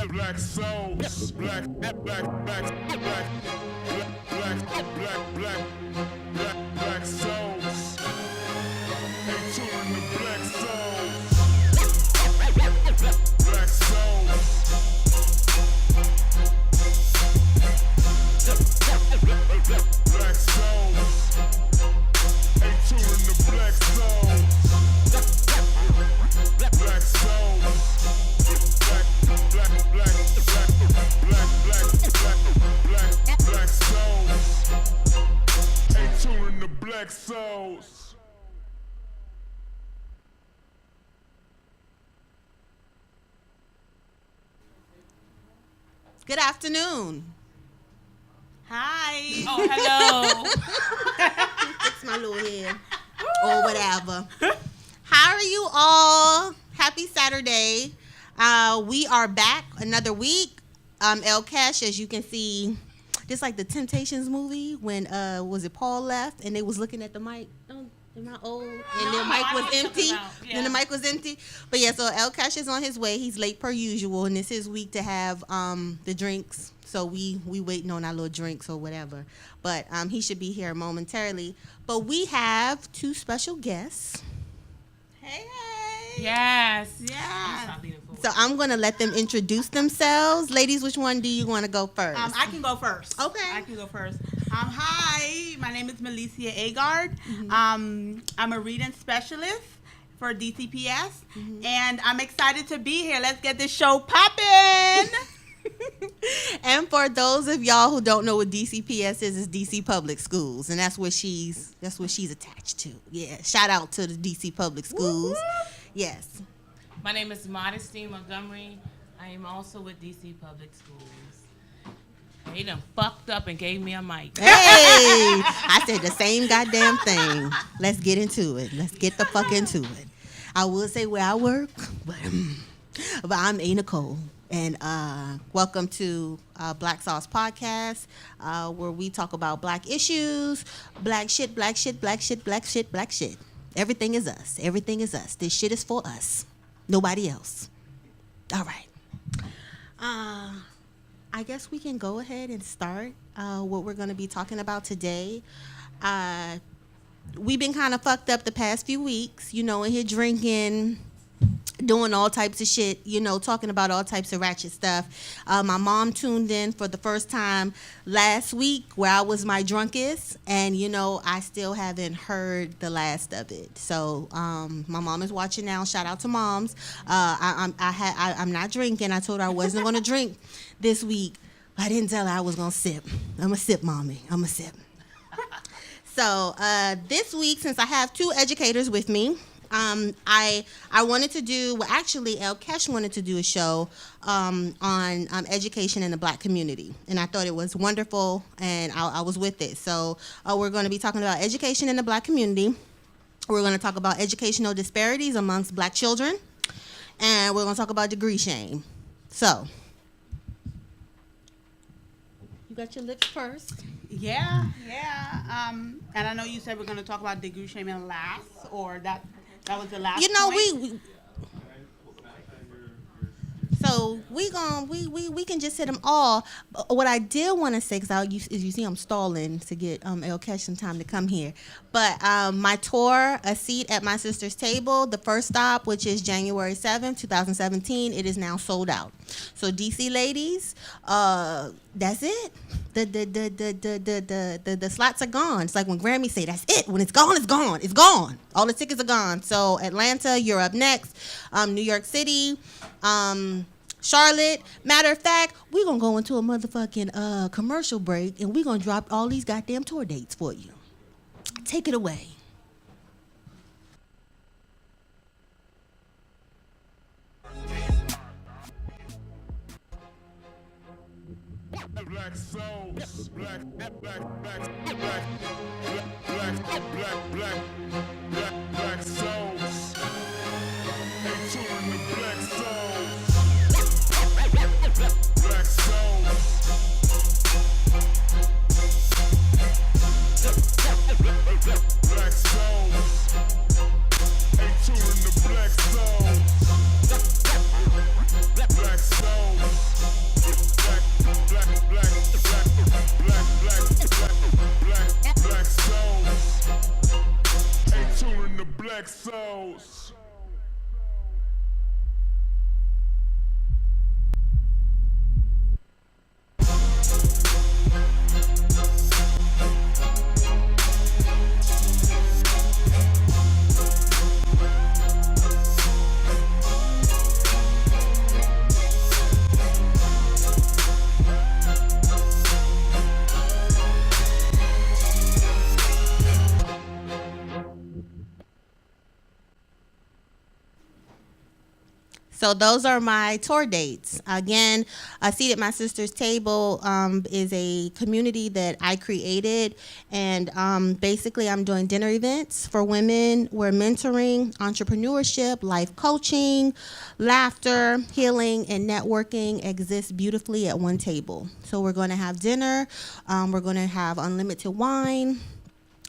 Black souls, black souls. Hey, children of black souls, black souls. Black souls. Hey, children of black souls. Black souls. Black souls. Hey, children of black souls. Good afternoon. Hi. Oh, hello. Fix my little hair or whatever. How are you all? Happy Saturday. We are back another week. El Cash, as you can see, just like the Temptations movie when was it Paul left and they was looking at the mic. Oh, am I old? And their mic was empty. Yeah. And the mic was empty. But yeah, so El Cash is on his way. He's late per usual, and it's his week to have the drinks. So we waiting on our little drinks or whatever. But he should be here momentarily. But we have two special guests. Hey. Yes. Yeah. So I'm going to let them introduce themselves. Ladies, which one do you want to go first? I can go first. Okay. I can go first. Hi, my name is Melicia Agard. I'm a reading specialist for DCPS, and I'm excited to be here. Let's get this show popping. And for those of y'all who don't know what DCPS is, it's DC Public Schools, and that's what she's attached to. Yeah, shout out to the DC Public Schools. Woo-hoo. Yes. My name is Modesty Montgomery. I am also with DC Public Schools. They done fucked up and gave me a mic. Hey, I said the same goddamn thing. Let's get into it. Let's get the fuck into it. I will say where I work, but I'm A. Nicole. And welcome to Black Sauce Podcast, where we talk about black issues, black shit, black shit, black shit, black shit, black shit. Everything is us. Everything is us. This shit is for us. Nobody else. All right. I guess we can go ahead and start what we're going to be talking about today. We've been kind of fucked up the past few weeks, in here drinking, doing all types of shit, talking about all types of ratchet stuff. My mom tuned in for the first time last week where I was my drunkest, and, I still haven't heard the last of it. So my mom is watching now. Shout out to moms. I'm not drinking. I told her I wasn't going to drink this week. I didn't tell her I was going to sip. I'm a sip, mommy. I'm a sip. So this week, since I have two educators with me, I wanted to do, well, actually, El Kesh wanted to do a show on education in the black community. And I thought it was wonderful, and I was with it. So we're going to be talking about education in the black community. We're going to talk about educational disparities amongst black children. And we're going to talk about degree shame. So, you got your lips pursed. Yeah. And I know you said we're going to talk about degree shaming last, or that was the last point. So we can just hit them all. What I did want to say, because you see I'm stalling to get El Kesh some time to come here. But my tour, A Seat at My Sister's Table, the first stop, which is January 7th, 2017, it is now sold out. So DC ladies, that's it. The slots are gone. It's like when Grammy say that's it. When it's gone, it's gone. It's gone. All the tickets are gone. So Atlanta, you're up next. New York City, Charlotte. Matter of fact, we're going to go into a motherfucking commercial break, and we're going to drop all these goddamn tour dates for you. Take it away. Black souls, black souls. Hey, children of black souls. Black souls. Black souls. Hey, children of black souls. Black souls. souls. So those are my tour dates. Again, a Seat at My Sister's Table is a community that I created. And basically, I'm doing dinner events for women. We're mentoring, entrepreneurship, life coaching, laughter, healing, and networking exists beautifully at one table. So we're going to have dinner. We're going to have unlimited wine.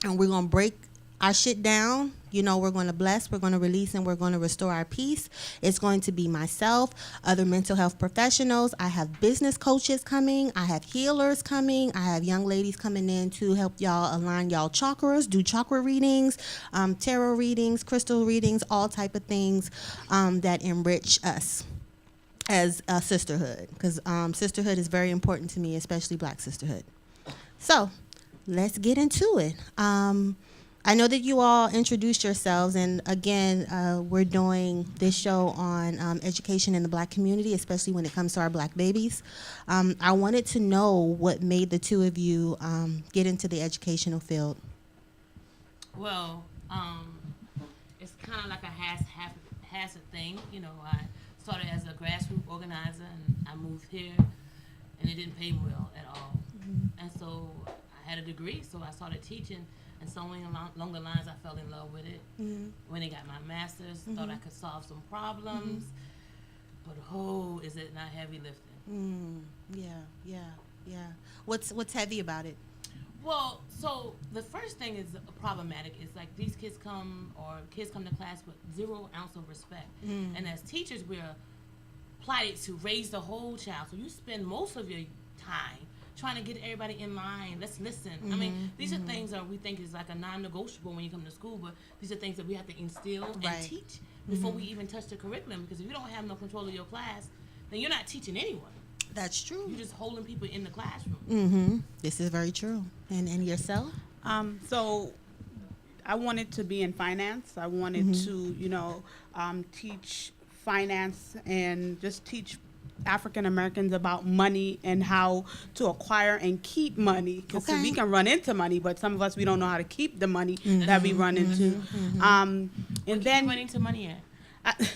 And we're going to break our shit down. You know, we're going to bless, we're going to release, and we're going to restore our peace. It's going to be myself, other mental health professionals. I have business coaches coming. I have healers coming. I have young ladies coming in to help y'all align y'all chakras, do chakra readings, tarot readings, crystal readings, all type of things that enrich us as a sisterhood. Because sisterhood is very important to me, especially Black sisterhood. So let's get into it. I know that you all introduced yourselves, and again, we're doing this show on education in the Black community, especially when it comes to our Black babies. I wanted to know what made the two of you get into the educational field. Well, it's kind of like a hazard thing. You know, I started as a grassroots organizer, and I moved here, and it didn't pay well at all. And so I had a degree, so I started teaching. And somewhere along the lines, I fell in love with it. When I got my master's, thought I could solve some problems. But is it not heavy lifting? Yeah. What's heavy about it? Well, so the first thing is problematic. It's like these kids come to class with 0 ounce of respect. And as teachers, we're plighted to raise the whole child. So you spend most of your time trying to get everybody in line. Let's listen. I mean, these are things that we think is like a non-negotiable when you come to school, but these are things that we have to instill and teach before we even touch the curriculum. Because if you don't have no control of your class, then you're not teaching anyone. That's true. You're just holding people in the classroom. This is very true. And yourself? So I wanted to be in finance. I wanted to, teach finance and just teach African Americans about money and how to acquire and keep money, because we can run into money, but some of us, we don't know how to keep the money that we run into. And then run into money at?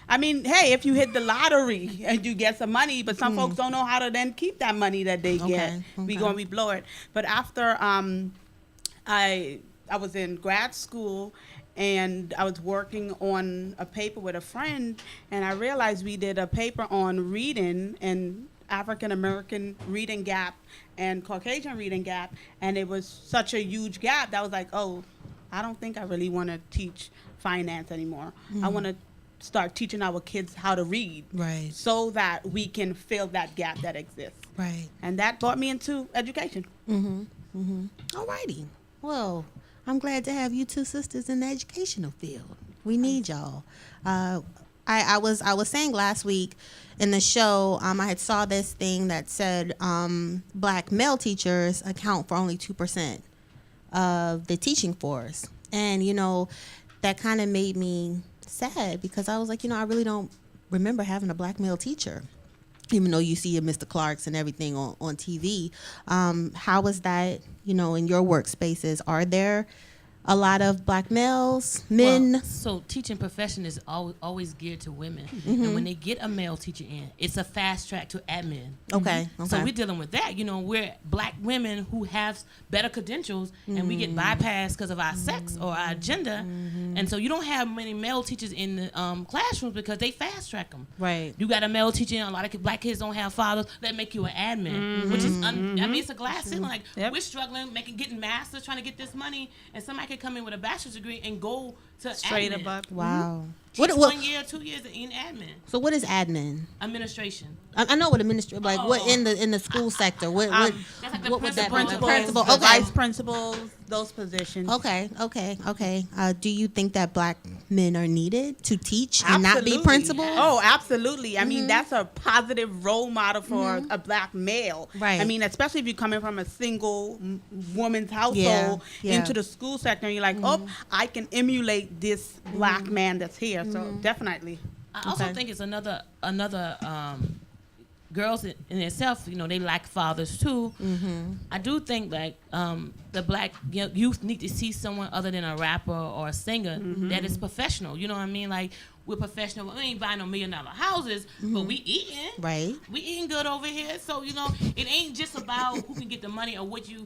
I mean, hey, if you hit the lottery and you get some money, but some folks don't know how to then keep that money that they get. We blow it. But after I was in grad school, and I was working on a paper with a friend, and I realized we did a paper on reading and African American reading gap and Caucasian reading gap, and it was such a huge gap that I was like, I don't think I really want to teach finance anymore. I want to start teaching our kids how to read, so that we can fill that gap that exists. And that brought me into education. All righty. Well, I'm glad to have you two sisters in the educational field. We need y'all. I was saying last week in the show, I had saw this thing that said Black male teachers account for only 2% of the teaching force. And, that kind of made me sad, because I was like, I really don't remember having a Black male teacher, even though you see a Mr. Clark's and everything on TV. How was that, in your workspaces? Are there a lot of Black males, men? Well, so teaching profession is always geared to women. And when they get a male teacher in, it's a fast track to admin. Okay. So we're dealing with that. We're Black women who have better credentials, and we get bypassed because of our sex or our gender. And so you don't have many male teachers in the classrooms because they fast track them. Right. You got a male teacher, and a lot of Black kids don't have fathers that make you an admin, which is, it's a glass ceiling. Like, we're struggling, getting masters, trying to get this money, and somebody could come in with a bachelor's degree and go to straight admin. above. Wow. What 1 year, 2 years in admin. So what is admin? Administration. I know what administration, like what in the school sector. What that's like the what would that principal. be? Principals, Principal. the vice principals. those positions. Okay. Do you think that black men are needed to teach and not be Absolutely. principals? Oh, absolutely. I mean, that's a positive role model for a black male. Right. I mean, especially if you're coming from a single woman's household Yeah. into the school sector, and you're like, oh, I can emulate this black man that's here. So definitely. I also Okay. think it's another girls in itself, you know, they lack fathers too. I do think like the black youth need to see someone other than a rapper or a singer that is professional. You know what I mean? Like, we're professional. We ain't buying no $1 million houses, but we eating. Right. We eating good over here. So, you know, it ain't just about who can get the money or what you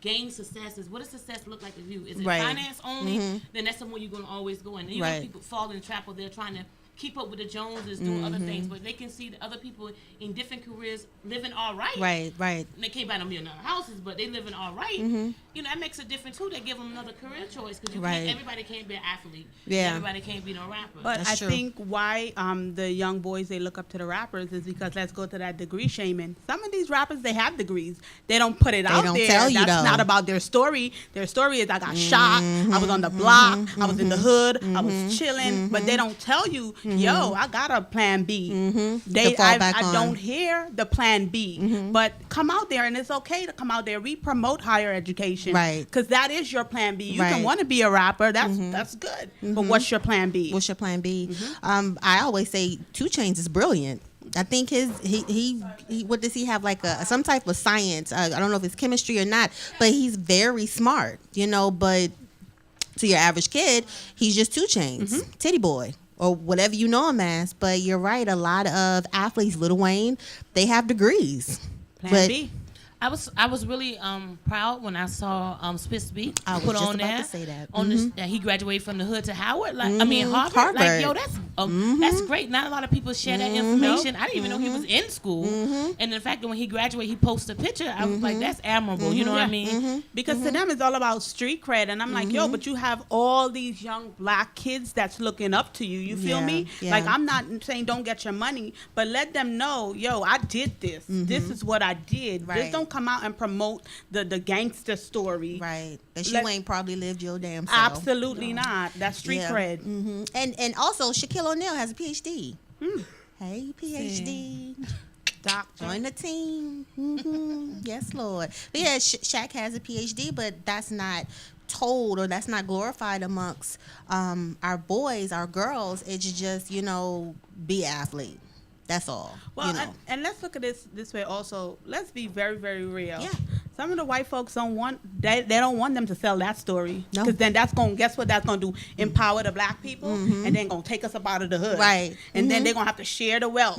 gain success is. What does success look like to you? Is it Right. finance only? Then that's somewhere you're going to always go in. And you Right. know, people fall in the trap where they're trying to keep up with the Joneses, doing other things, but they can see the other people in different careers living all right. Right. And they can't buy no $1 million houses, but they living all right. You know, that makes a difference too. They give them another career choice because Right. everybody can't be an athlete. Yeah. Everybody can't be no rapper. But That's I true. think why the young boys, they look up to the rappers is because, let's go to that degree shaming. Some of these rappers, they have degrees. They don't put it out don't there. tell you, That's though. not about their story. Their story is, I got shot, I was on the block, I was in the hood, I was chilling. But they don't tell you, yo, I got a plan B. To fall back I on. don't hear the plan B. But come out there, and it's okay to come out there. We promote higher education. Right. Because that is your plan B. You Right. can want to be a rapper. That's good. But what's your plan B? What's your plan B? I always say 2 Chainz is brilliant. I think he what does he have, like some type of science? I don't know if it's chemistry or not, but he's very smart, you know. But to your average kid, he's just 2 Chainz, titty boy, or whatever you know him as. But you're right, a lot of athletes, Lil Wayne, they have degrees. Plan but B. I was really proud when I saw Spitz Beat I was put just on about there to say that. on this, that he graduated from the hood to Howard. Like I mean Harvard. Harvard. Like yo, that's great. Not a lot of people share that information. I didn't even know he was in school. And the fact that when he graduated, he posted a picture. I was like, that's admirable. You know what I mean? Because to them, it's all about street cred. And I'm like, yo, but you have all these young black kids that's looking up to you. You feel Yeah, me? yeah. Like, I'm not saying don't get your money, but let them know, yo, I did this. This is what I did. Right. Just don't come out and promote the gangster story. right, that you Let- ain't probably lived your damn self. Absolutely not. That's street Yeah. cred. And also Shaquille O'Neal has a PhD. Hey, PhD. Doctor. Join the team. Yes, Lord. But yeah, Shaq has a PhD, but that's not told or that's not glorified amongst our boys, our girls. It's just, you know, be an athlete. That's all. Well, you know. and let's look at this way also. Let's be very, very real. Yeah. Some of the white folks don't want they don't want them to sell that story, No. because then that's gonna guess what that's gonna do, empower the black people, and then gonna take us up out of the hood, Right. And then they're gonna have to share the wealth.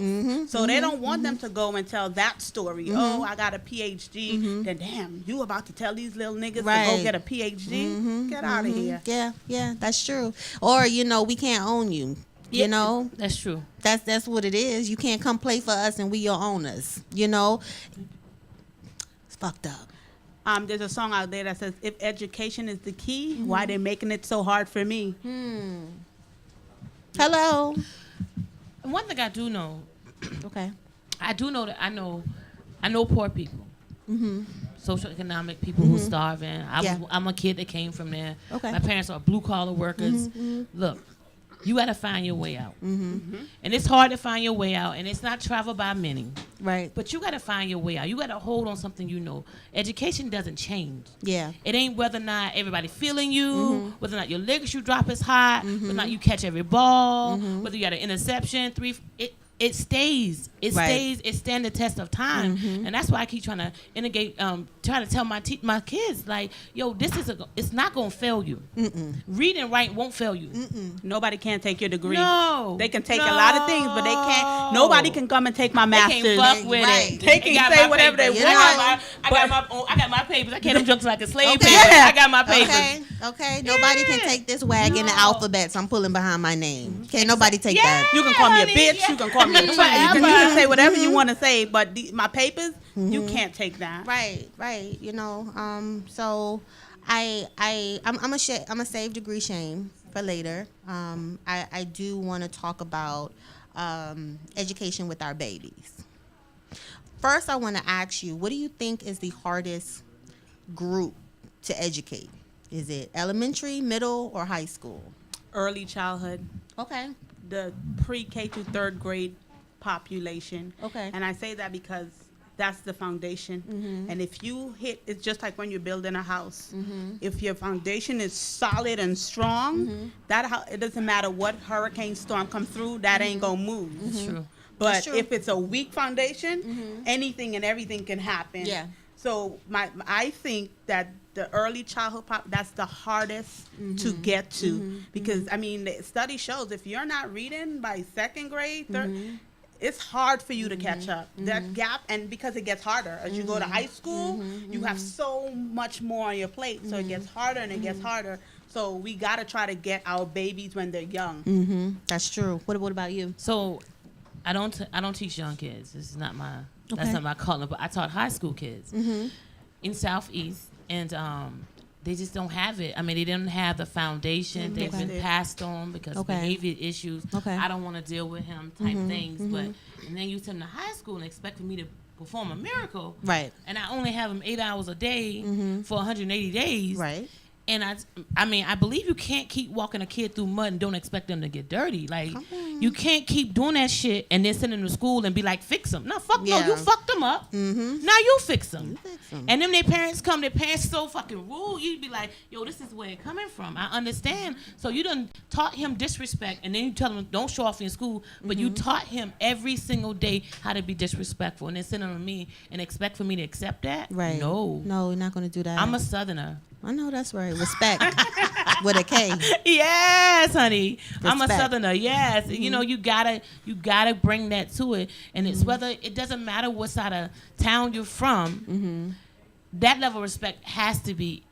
So they don't want them to go and tell that story. Oh, I got a PhD. Then damn, you about to tell these little niggas to Right. go get a PhD? Get out of here. Yeah, that's true. Or, you know, we can't own you. You know, That's true. that's what it is. You can't come play for us and we your owners. You know, it's fucked up. There's a song out there that says, "If education is the key, why they making it so hard for me?" Hello. And one thing I do know, Okay. I do know that I know poor people. Social economic people who's starving. Yeah. I'm a kid that came from there. Okay. My parents are blue collar workers. Look, you got to find your way out. And it's hard to find your way out, and it's not traveled by many. Right. But you got to find your way out. You got to hold on something you know. Education doesn't change. Yeah. It ain't whether or not everybody feeling you, whether or not your legs you drop is hot, whether or not you catch every ball, whether you got an interception, it stays. It Right. stays. It stand the test of time, and that's why I keep trying to integrate, trying to tell my kids, like, yo, it's not gonna fail you. Read and write won't fail you. Nobody can take your degree. No, They can take a lot of things, but they can't. Nobody can come and take my They master's. can't fuck with Right. it. They can got say my whatever they papers. want. I got my papers. I can't them jokes like a slave Okay. paper. Yeah. I got my papers. Okay. Nobody can take this wag in the alphabets I'm pulling behind my name. Can't nobody take that. You can call me a honey, bitch. yeah. You can call me a twat. You can say whatever you want to say, but my papers, you can't take that. Right. You know, so I'm a save degree shame for later. I do want to talk about education with our babies. First, I want to ask you, what do you think is the hardest group to educate? Is it elementary, middle, or high school? Early childhood, Okay. the pre-K to third grade population. Okay. And I say that because that's the foundation. And if you hit, it's just like when you're building a house. If your foundation is solid and strong, it doesn't matter what hurricane storm come through, that ain't gonna move. That's true. But That's true. if it's a weak foundation, anything and everything can happen. Yeah. So I think that the early childhood that's the hardest to get to because I mean the study shows if you're not reading by second grade, third, it's hard for you to catch up. That gap, and because it gets harder as you go to high school, you have so much more on your plate, so it gets harder and it gets harder. So we gotta try to get our babies when they're young. That's true. What about you? So I don't teach young kids. This is not my that's not my calling. But I taught high school kids in Southeast, and they just don't have it. I mean, they didn't have the foundation. They've been passed on because of behavior issues. I don't want to deal with him type things. But and then you send them to high school and expect for me to perform a miracle. Right. And I only have them 8 hours a day for 180 days. Right. And I mean, I believe you can't keep walking a kid through mud and don't expect them to get dirty. Like, you can't keep doing that shit and then send them to school and be like, fix them. No, no, you fucked them up. Now you fix them. And then their parents so fucking rude. You'd be like, yo, this is where it coming from. I understand. So you done taught him disrespect, and then you tell him don't show off in school, but you taught him every single day how to be disrespectful, and then send them to me and expect for me to accept that? Right. No, you're not going to do that. I'm a Southerner. I know that's right. Respect with a K. Yes, honey. I'm a Respect. Southerner. Yes, you know you gotta bring that to it, and it's whether it doesn't matter what side of town you're from. That level of respect has to be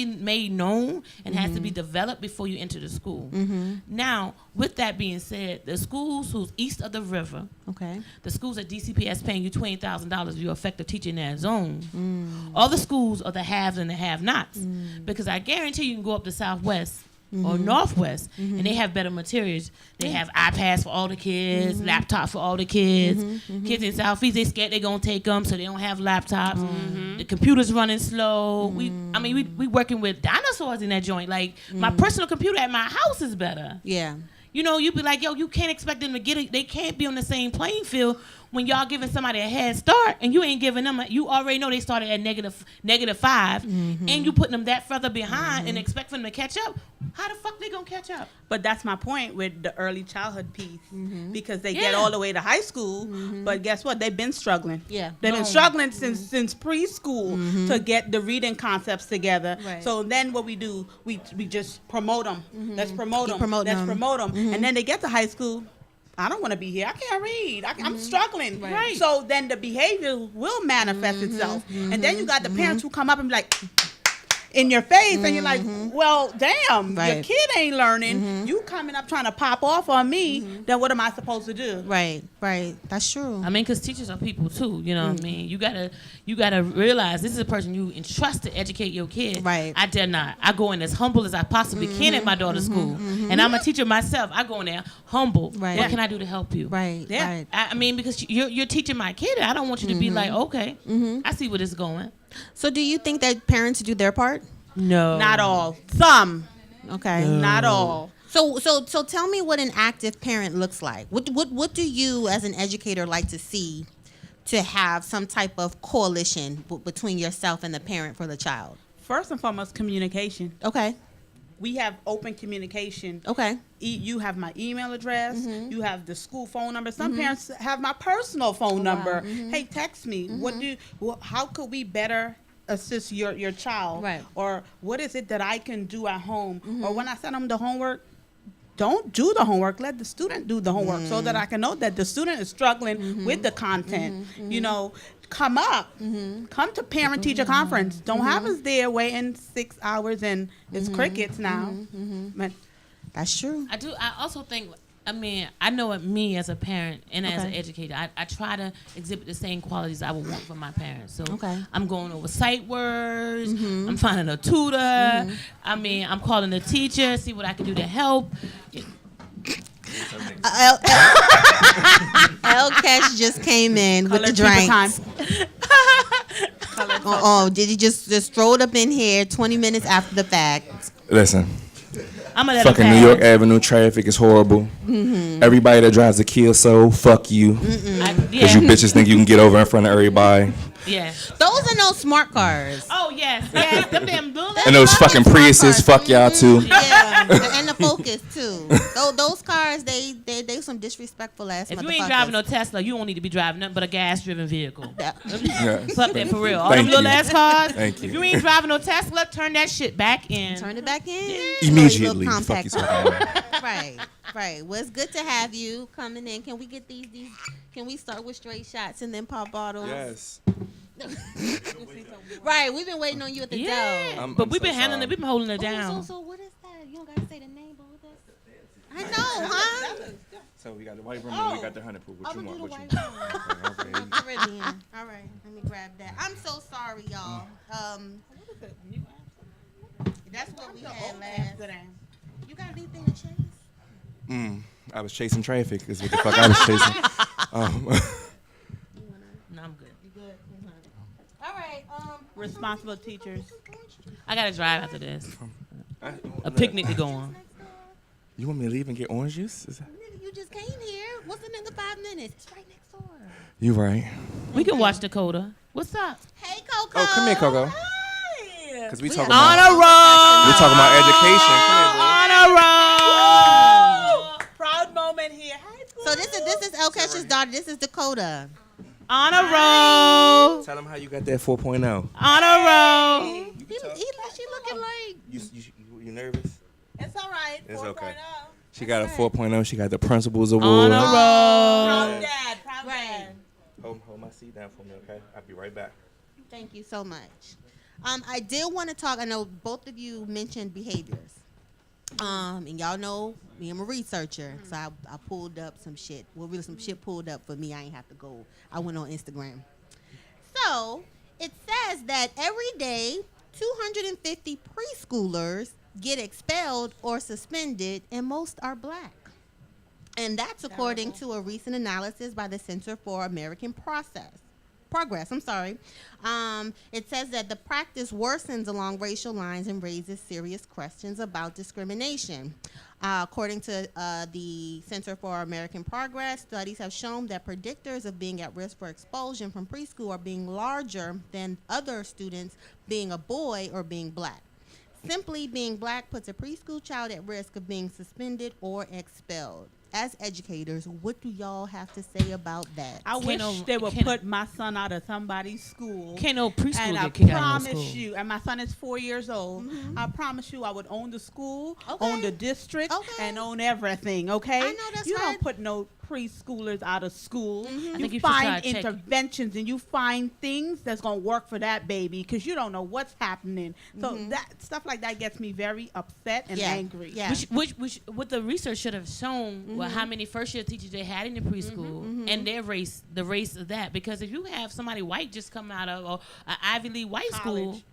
made known and has to be developed before you enter the school. Now, with that being said, the schools who's east of the river, the schools at DCPS paying you $20,000 if you're effective teacher in that zone, all the schools are the haves and the have-nots. Because I guarantee you can go up to Southwest or Northwest, and they have better materials. They have iPads for all the kids, laptops for all the kids. Kids in Southeast, they scared they're gonna take them, so they don't have laptops. The computer's running slow. We working with dinosaurs in that joint. Like my personal computer at my house is better. Yeah. You know, you'd be like, yo, you can't expect them to get it. They can't be on the same playing field when y'all giving somebody a head start and you ain't giving them. You already know they started at -5, and you putting them that further behind and expect them to catch up. How the fuck they gonna catch up? But that's my point with the early childhood piece because they get all the way to high school, but guess what? They've been struggling. Yeah. They've been struggling since preschool to get the reading concepts together. Right. So then what we do, we just promote them. Let's promote them. promoting Let's them. promote them. And then they get to high school. I don't want to be here. I can't read. I'm struggling. Right. So then the behavior will manifest itself. And then you got the parents who come up and be like, in your face, and you're like, well, damn, your kid ain't learning. You coming up trying to pop off on me, then what am I supposed to do? Right. That's true. I mean, because teachers are people too. You know what I mean? You gotta realize this is a person you entrust to educate your kid. Right. I dare not. I go in as humble as I possibly can at my daughter's school, and I'm a teacher myself. I go in there humble. Right. What can I do to help you? Right. Yeah. Right. I mean, because you're teaching my kid. I don't want you to be like, okay, I see where this is going. So do you think that parents do their part? No, Not all. Some. Okay. Not all. So tell me what an active parent looks like. What do you as an educator like to see to have some type of coalition between yourself and the parent for the child? First and foremost, communication. Okay. We have open communication. Okay. You have my email address. You have the school phone number. Some parents have my personal phone number. Hey, text me. How could we better assist your child? Right. Or what is it that I can do at home? Or when I send them the homework, don't do the homework. Let the student do the homework so that I can know that the student is struggling with the content. You know, come up. Come to parent-teacher conference. Don't have us there waiting 6 hours and it's crickets now. But That's true. I also think, I mean, I know it, me as a parent and as an Okay. educator, I try to exhibit the same qualities I would want from my parents. So Okay. I'm going over sight words. I'm finding a tutor. I mean, I'm calling the teacher, see what I can do to help. El Cash just came in with color the people drinks. time. Oh, did you just strolled up in here 20 minutes after the fact? Listen, I'm gonna let fucking him New pass. York Avenue traffic is horrible. Everybody that drives a Kia Soul, fuck you. Because you bitches think you can get over in front of everybody. Yeah. Those are no smart cars. Oh yes, yes. Them damn blue. And those fucking Priuses, fuck y'all too. Yeah, and the Focus too. Those cars, they some disrespectful ass. If motherfuckers. you ain't driving no Tesla, you don't need to be driving nothing but a gas-driven vehicle. Yeah. Fuck that for real. All Thank them little you. ass cars. Thank you. If you ain't driving no Tesla, turn that shit back in. Turn it back in. Immediately. Little Fuck you compact talking car. about. Right. Well, it's good to have you coming in. Can we get these? Can we start with straight shots and then pop bottles? Yes. Right. We've been waiting on you at the Yeah. door. But I'm we've been so handling sorry. it. We've been holding it down. So what is that? You don't gotta say the name, but what is? I know, huh? So we got the white rum and we got the 100 proof. What I'm you gonna want? do What the you white want? rum. Caribbean. All right, let me grab that. I'm so sorry, y'all. That's what we had last. You got anything to chase? I was chasing traffic. Is what the fuck I was chasing. No, I'm good. You good? All right. Responsible teachers. I gotta drive after this. A picnic to go on. You want me to leave and get orange juice? Is that... Nigga, you just came here. What's in the 5 minutes? It's right next door. You right. We can watch Dakota. What's up? Hey, Coco. Oh, come here, Coco. Because we talking about On a roll. we talking about education. Come here, boo. On a roll. Proud moment here. Hi, school. So this is El Kesha's daughter. This is Dakota. On a roll. Tell them how you got that 4.0. On a roll. She looking like. You nervous? It's all right. It's 4.0. okay. She got a 4.0. She got the principal's award. On a roll. Proud dad. Proud Right. dad. Hold my seat down for me, okay? I'll be right back. Thank you so much. I did want to talk. I know both of you mentioned behaviors. And y'all know me, I'm a researcher, so I pulled up some shit. Well, really, some shit pulled up for me. I ain't have to go. I went on Instagram. So it says that every day, 250 preschoolers get expelled or suspended, and most are black. And that's according to a recent analysis by the Center for American Progress. It says that the practice worsens along racial lines and raises serious questions about discrimination. According to the Center for American Progress, studies have shown that predictors of being at risk for expulsion from preschool are being larger than other students being a boy or being black. Simply being black puts a preschool child at risk of being suspended or expelled. As educators, what do y'all have to say about that? I wish no- they would can't- put my son out of somebody's school. Can't no preschool And I get kicked out of no promise school. you, and my son is 4 years old, I promise you I would own the school, Okay. own the district, Okay. and own everything, okay? I know that's you right. don't put no preschoolers out of school. I think You you should try find to check. interventions and you find things that's going to work for that baby because you don't know what's happening. So that stuff like that gets me very upset and angry. Yeah. Which what the research should have shown was how many first year teachers they had in the preschool and their race, the race of that. Because if you have somebody white just come out of an Ivy League white school, College.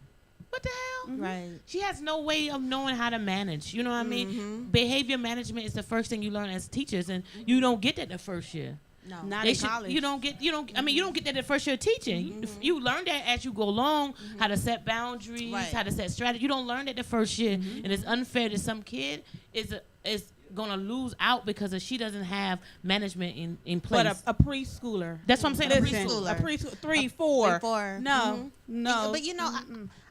what the hell? Right. She has no way of knowing how to manage. You know what I mean? Behavior management is the first thing you learn as teachers, and you don't get that the first year. No. Not They in should- college. you don't get that the first year of teaching. You learn that as you go along, how to set boundaries, Right. how to set strategy. You don't learn that the first year, and it's unfair that some kid is gonna lose out because she doesn't have management in place. But a preschooler. That's what I'm saying. Listen, A preschool. a preschool, 3, 4. 4. No, no. But you know,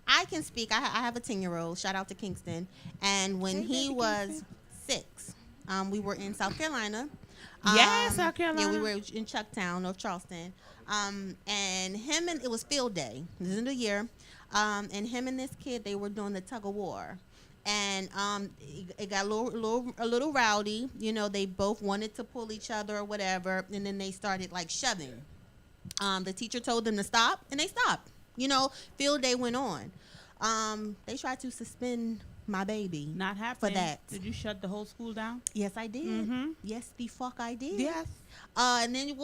I can speak. I have a 10-year-old. Shout out to Kingston. And when he was 6, we were in South Carolina. Yes, South Carolina. Yeah, we were in Chucktown, North Charleston. And it was field day. This is the year. And him and this kid, they were doing the tug of war. And it got a little rowdy. You know, they both wanted to pull each other or whatever. And then they started like shoving. The teacher told them to stop, and they stopped. You know, field day went on. They tried to suspend my baby. Not happening. For that. Did you shut the whole school down? Yes, I did. Yes, the fuck I did. Yes. And then,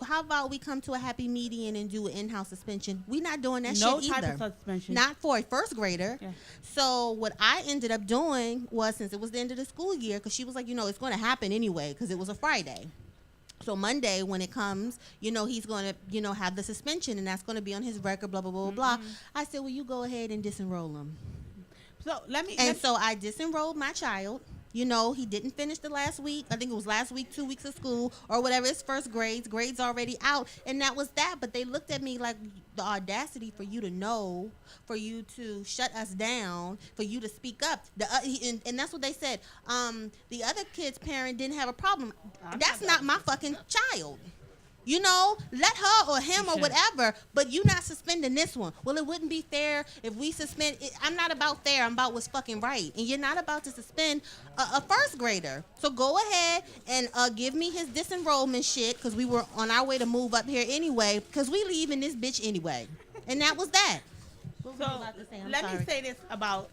how about we come to a happy median and do an in-house suspension? We're not doing that No shit type either. of suspension. Not for a first grader. Yeah. So what I ended up doing was, since it was the end of the school year, because she was like, it's going to happen anyway because it was a Friday. So Monday, when it comes, he's going to, have the suspension, and that's going to be on his record, blah, blah, blah, blah. I said, well, you go ahead and disenroll him. So So I disenrolled my child. He didn't finish the last week. I think it was last week, 2 weeks of school or whatever. His first grades already out. And that was that. But they looked at me like the audacity for you to know, for you to shut us down, for you to speak up. And that's what they said. The other kid's parent didn't have a problem. That's not my fucking child. Let her or him or whatever, but you not suspending this one. Well, it wouldn't be fair if we suspend. I'm not about fair. I'm about what's fucking right. And you're not about to suspend a first grader. So go ahead and give me his disenrollment shit, because we were on our way to move up here anyway, because we leaving this bitch anyway. And that was that. So let me say this about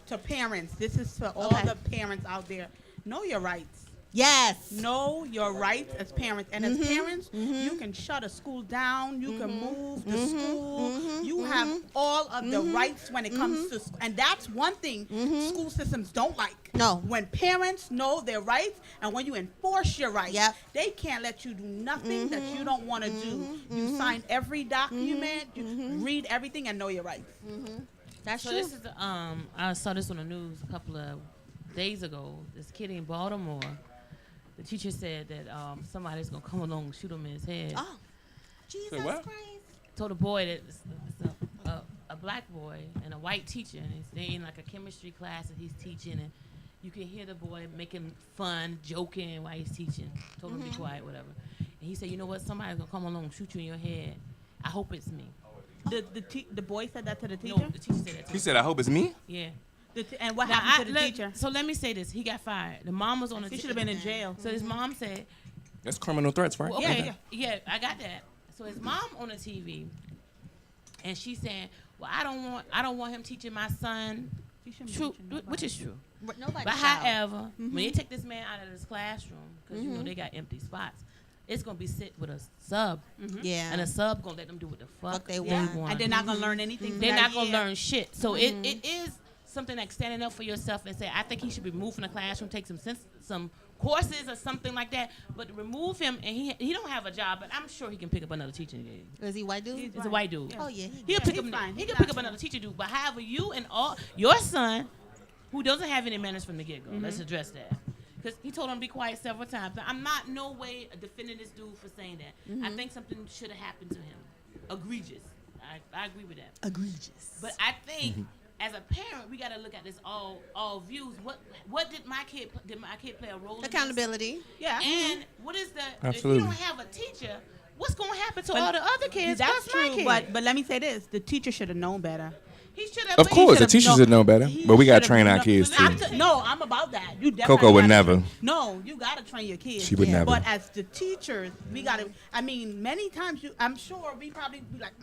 to parents. This is for all the parents out there. Know your rights. Yes. Know your rights as parents. And as parents, you can shut a school down. You can move the school. You have all of the rights when it comes to school. And that's one thing school systems don't like. No. When parents know their rights and when you enforce your rights, they can't let you do nothing that you don't want to do. You sign every document. You read everything and know your rights. That's so true. this is I saw this on the news a couple of days ago. This kid in Baltimore, the teacher said that somebody's gonna come along and shoot him in his head. Oh, Jesus what? Christ! Told the boy that it's a black boy and a white teacher, and they're in like a chemistry class that he's teaching, and you can hear the boy making fun, joking while he's teaching. Told him to be quiet, whatever. And he said, "You know what? Somebody's gonna come along and shoot you in your head. I hope it's me." The boy said that to the teacher? No, the teacher said that to him. He said, I hope it's me? Yeah. And what Now, happened to the teacher? So let me say this: he got fired. The mom was on the. He should have been in jail. So his mom said, That's criminal threats, right? well, okay, yeah, I got that. So his mom on the TV, and she saying, "Well, I don't want him teaching my son." True, which is true. Nobody. But however, when they take this man out of this classroom, because they got empty spots, it's gonna be sit with a sub. Yeah. And a sub gonna let them do what the fuck they want. And they're not gonna learn anything. They're not gonna learn shit. So it is something like standing up for yourself and say, I think he should be moved from the classroom, take some courses or something like that. But to remove him, and he don't have a job, but I'm sure he can pick up another teaching gig. Is he white dude? He's a white dude. Oh yeah. He can pick up another teacher dude. But however, you and all your son, who doesn't have any manners from the get go, let's address that. Because he told him to be quiet several times. But I'm not no way defending this dude for saying that. I think something should have happened to him. Egregious. I agree with that. Egregious. But I think as a parent, we got to look at this all views. What did my kid play a role in? Accountability. Yeah. And what is the Absolutely. if you don't have a teacher, what's going to happen to all the other kids? That's plus my true. kid? But let me say this: the teacher should have known better. He should have. Of course, the teachers should know better, but we got to train our kids too. I'm about that. You definitely Coco would gotta never. No, you got to train your kids. She would never. But as the teachers, we got to. I mean, many times I'm sure we probably be like,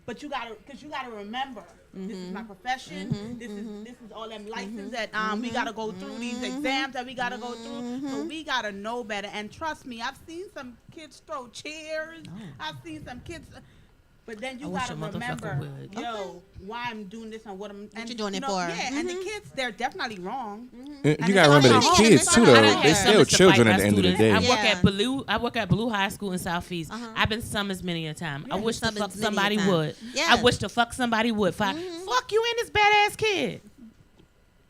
But you gotta remember, this is my profession. This is all them licenses that we gotta go through, these exams that we gotta go through. So we gotta know better. And trust me, I've seen some kids throw chairs. I've seen some kids. But then you gotta remember, why I'm doing this and what you're doing it for. Yeah, and the kids, they're definitely wrong. You gotta remember the kids too, though. They still children at the end of the day. I work at Blue High School in Southeast. I've been summons many a time. I wish the fuck somebody would. I wish the fuck somebody would. Fuck you and this badass kid.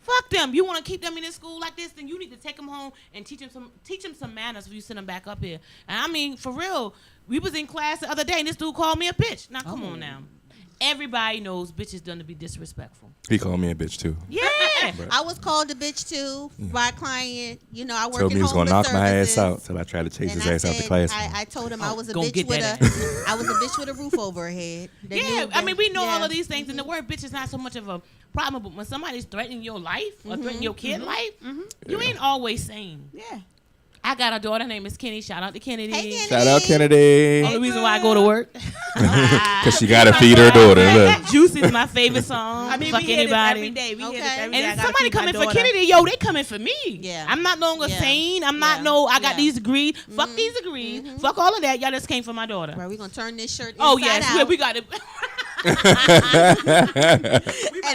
Fuck them. You want to keep them in this school like this, then you need to take them home and teach them some manners before you send them back up here. And I mean, for real, we was in class the other day and this dude called me a bitch. Now, come on now. Everybody knows bitches done to be disrespectful. He called me a bitch too. Yeah. I was called a bitch too by a client. You know, I work Told in me he was gonna knock services. my ass out till I tried to chase his ass out the class. I told him I was a Go bitch get with that I was a bitch with a roof over her head. I mean, we know all of these things, and the word bitch is not so much of a problem, but when somebody's threatening your life or threatening your kid's life, you ain't always sane. Yeah. I got a daughter named Miss Kenny. Shout out to Kennedy. Hey, Kennedy. Shout out Kennedy. Only reason why I go to work. Because she gotta feed her daughter. Look. Juicy's my favorite song. I mean, fuck we hear anybody. this every day. We hear this Okay. every day. I And gotta somebody feed my coming for daughter. Kennedy, yo, they coming for me. Yeah. I'm not no longer Yeah. sane. I'm not I got these degrees. Fuck these degrees. Fuck all of that. Y'all just came for my daughter. Right, we're gonna turn this shirt Oh inside yes, out. we got it. We about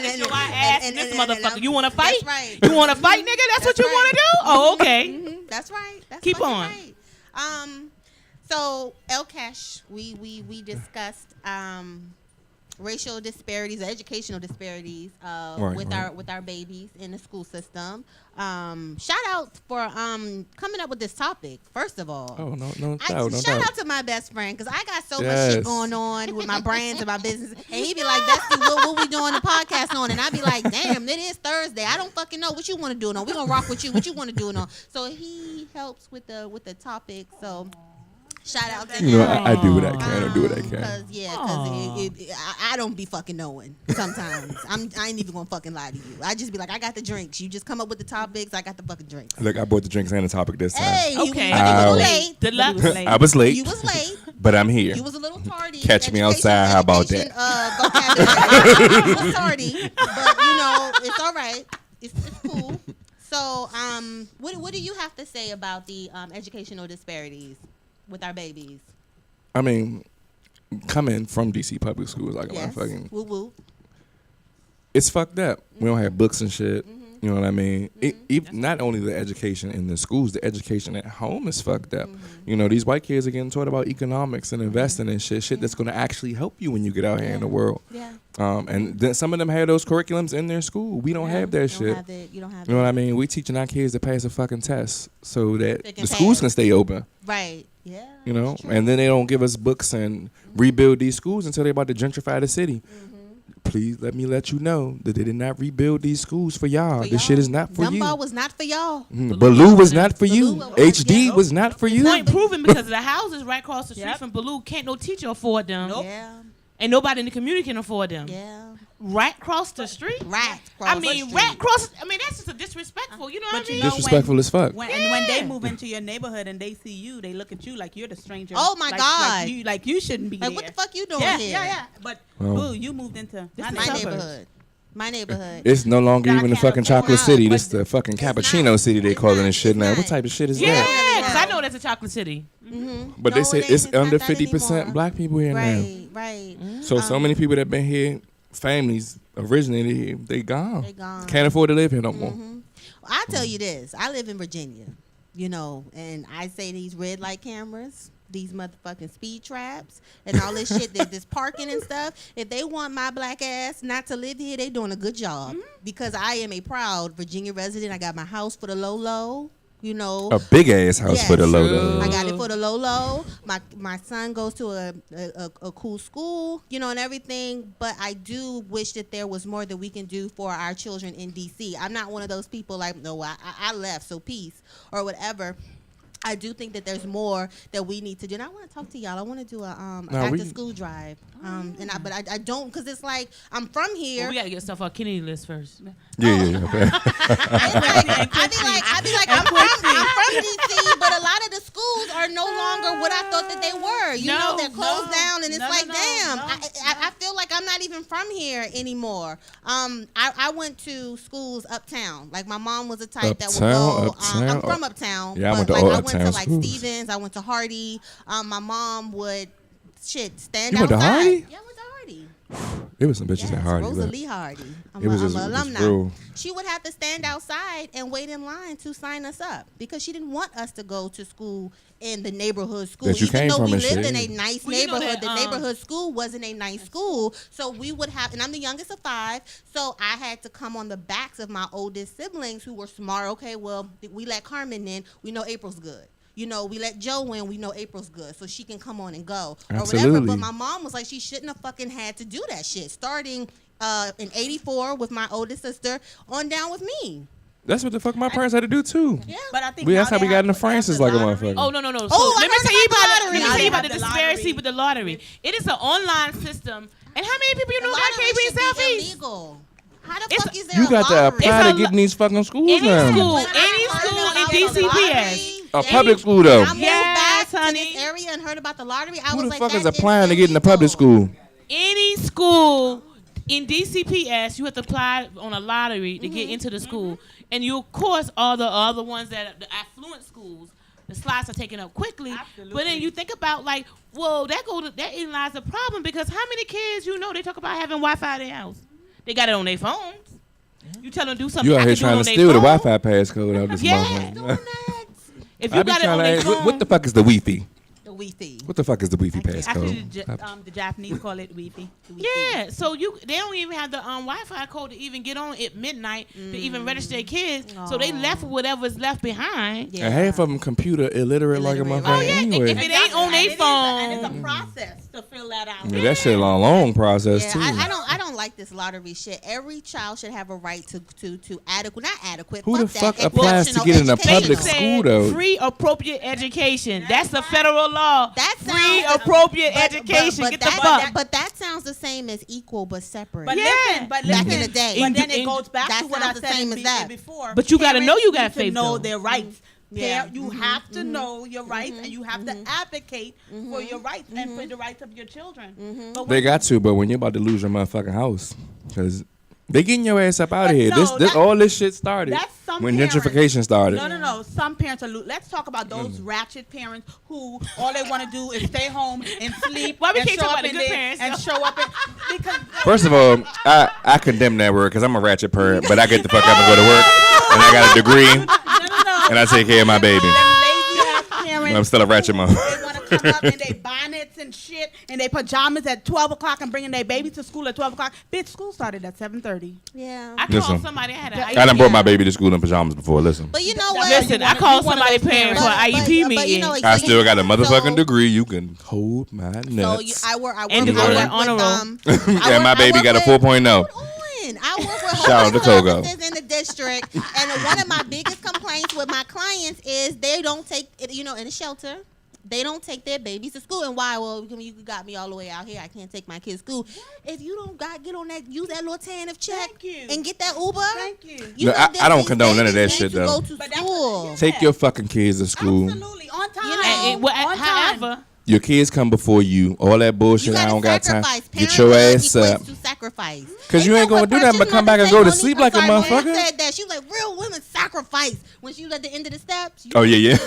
to show our ass in this motherfucker. You want to fight? That's right. You want to fight, nigga? That's what you want to do? Oh, okay. That's right. That's Keep fucking on. Right. So El Cash, we discussed racial disparities, educational disparities with our babies in the school system. Shout out for coming up with this topic. First of all, shout out to my best friend because I got so much shit going on with my brands and my business, and he be like, "Bestie, what we doing the podcast on?" And I be like, "Damn, it is Thursday. I don't fucking know what you want to do it on. We gonna rock with you. What you want to do it on?" So he helps with the topic. So. Shout out to him. You know, I do what I can. I do what I can. Because I don't be fucking knowing sometimes. I ain't even gonna fucking lie to you. I just be like, I got the drinks. You just come up with the topics. I got the fucking drinks. Look, I bought the drinks and the topic this time. Hey, Okay. you was late. Good luck. I was late. You was late. But I'm here. You was a little tardy. Catch me outside. How about that? Vocabulary. You was tardy, but you know it's all right. It's cool. So, what do you have to say about the educational disparities with our babies? I mean, coming from DC public schools, like Yes. fucking, Woo woo. it's fucked up. We don't have books and shit. Mm-hmm. You know what I mean? Not only the education in the schools, the education at home is fucked up. Mm-hmm. You know, these white kids are getting taught about economics and investing and shit that's going to actually help you when you get out here in the world. Yeah. And then some of them have those curriculums in their school. We don't have that shit. You don't have You know what it. I mean? We teaching our kids to pass a fucking test so that They can the schools pass. can stay open. Right. Yeah. You know, that's true. and then they don't give us books and rebuild these schools until they're about to gentrify the city. Please let you know that they did not rebuild these schools for y'all. For This shit is not for you. Dumbo was not for y'all. Baloo was not for you. Baloo- HD yeah. was not for you. Point proven because the houses right across the street Yep. from Baloo can't no teacher afford them. Yeah. And nobody in the community can afford them. Yeah. Right across the street. Right. I mean, right across. I mean, that's just a disrespectful. You know what I But you mean? know, Disrespectful as fuck. When they move into your neighborhood and they see you, they look at you like you're the stranger. Oh, my God. Like you shouldn't be Like, there. what the fuck you doing Yeah, here? yeah. But Well, boo, you moved into This my is My neighborhood. neighborhood. My neighborhood. It's no longer I even the can't fucking afford chocolate it. city. But This the fucking cappuccino not. city they It's calling not. this shit It's now. not. What type of shit is Yeah, that? because I know that's a chocolate city. But No, they say it ain't. it's It's not under that 50% anymore. black people here now. Right. Right. So many people that been here, families originated here, they gone. They gone. Can't afford to live here no more. I tell you this. I live in Virginia, you know, and I say these red light cameras, these motherfucking speed traps, and all this shit, this parking and stuff. If they want my black ass not to live here, they doing a good job because I am a proud Virginia resident. I got my house for the low. You know, A big ass house for the Yes. low though. I got it for the low. My son goes to a cool school, you know, and everything. But I do wish that there was more that we can do for our children in DC. I'm not one of those people like, no, I left, so peace or whatever. I do think that there's more that we need to do. And I want to talk to y'all. I want to do a back to school drive. But I don't because it's like I'm from here. Well, we gotta get stuff on Kennedy list first. Yeah. Okay. I be like, I'm from DC, but a lot of the schools are no longer what I thought that they were. You know, they're closed down, and it's damn. I feel like I'm not even from here anymore. I went to schools uptown. Like my mom was a type that would go. Uptown? I'm from uptown. Yeah, I went but to like all I went to uptown like schools. Stevens. I went to Hardy. My mom would stand You went to outside. Hardy? Yeah, I went to Hardy. It was some bitches Yes, at Hardy. Rosa look. Lee Hardy. I'm It was an just alumni. real. She would have to stand outside and wait in line to sign us up because she didn't want us to go to school in the neighborhood school. That you Even came though from we and lived shit. in a nice Well, you know neighborhood, that, the neighborhood school wasn't a nice school. So we would have, and I'm the youngest of 5, so I had to come on the backs of my oldest siblings who were smart. Okay, well, we let Carmen in. We know April's good. You know, we let Joe in. We know April's good, so she can come on and go or whatever. Absolutely. But my mom was like, she shouldn't have fucking had to do that shit. Starting in '84 with my oldest sister, on down with me. That's what the fuck my parents had to do too. Yeah. But I think That's now how we they got into have- they have Francis the like a lottery. motherfucker. Oh no. So Oh, I let me heard tell you about the about lottery. Let me tell you Now about they the have the disparity lottery. with the lottery. It is an online system, and how many people you The know got lottery KB should be Southeast? illegal. How the It's- fuck is there You a got to lottery? apply It's to a get in these fucking schools Any now. school, When I any heard school about in the DCPS. A public school though. I moved Yes, back to honey. this area and heard about the lottery. I Who was the like, fuck is that applying to get in the illegal. public school? Any school in DCPS, you have to apply on a lottery to get into the school. And you, of course, all the other ones that are the affluent schools, the slots are taken up quickly. But then you think about like, well, that lies the problem because how many kids you know they talk about having Wi-Fi in their house? They got it on their phones. You tell them to do something. You out I here can do it trying on to their steal the phone. Wi-Fi passcode out of this Yeah. motherfucker. If I you be got it on trying their to. phone, What the fuck is the Wi-Fi? The Wi-Fi. What the fuck is the Wi-Fi Actually, passcode? the Japanese call it Wi-Fi. Yeah, so they don't even have the Wi-Fi code to even get on at midnight to even register their kids. So they left with whatever's left behind. Yeah. And half of them computer illiterate like a Illiterate, motherfucker right. Oh yeah, anyway. if it ain't on their And it's phone, a process to fill that out. Yeah, that shit a long process Yeah, too. I don't like this lottery shit. Every child should have a right to adequate, not adequate. Who the fuck fuck that, applies to exceptional get in a education. public said school though? free appropriate education. That's the federal law. That Free sounds- appropriate but- education. but Get the that- fuck. But that sounds the same as equal but separate. But Yeah. listen, but Back listen, in the day. but then In- it goes back that to what I sounds the said same as that. before. But you gotta know you got Parents need faith, to know though. their rights. Yeah. You have to know your rights, and you have to advocate for your rights and for the rights of your children. But They when got to, but when you're about to lose your motherfucking house, because they getting your ass up out of But here. no, This that- all this shit started that's some when parents. gentrification started. No. Some parents are. Let's talk about those ratchet parents who all they want to do is stay home and sleep. Why we and can't show talk up about the in good there parents, and though? show up because First of all, I condemn that word because I'm a ratchet parent, but I get the fuck up and go to work, and I got a degree, no. and I take care of my baby. Them lazy ass parents. I'm still a ratchet mom. They want to come up in their bonnets and shit and their pajamas at 12 o'clock and bringing their baby to school at 12 o'clock. Bitch, school started at 7:30. yeah. I Listen. called somebody. I had an I done IEP. brought my baby to school in pajamas before. Listen, But you know what? Listen, I called somebody parent for an IEP meeting. I still got a motherfucking degree. You can hold my So nuts. I work And to go to with, that honor roll. And my baby got a 4.0. Hold on. I work with Shout out to homeless Kogo. officers in the district, and one of my biggest complaints with my clients is they don't take, in the shelter, they don't take their babies to school. And why? Well, you got me all the way out here. I can't take my kids to school. If you don't get on that, use that little TANF check Thank you. and get that Uber. Thank you. You No, know I that don't these condone none of babies that shit, need to though. Go to But that's- school. yeah. Take your fucking kids to school. Absolutely. On time. know, However, Your kids come before you. All that You bullshit. I gotta don't got time. sacrifice. Get your Parenthood ass up. equates to sacrifice. Cause you ain't gonna do nothing but come back and go to sleep like a motherfucker. Said that she was like, real women sacrifice when she was at the end of the steps. Oh yeah.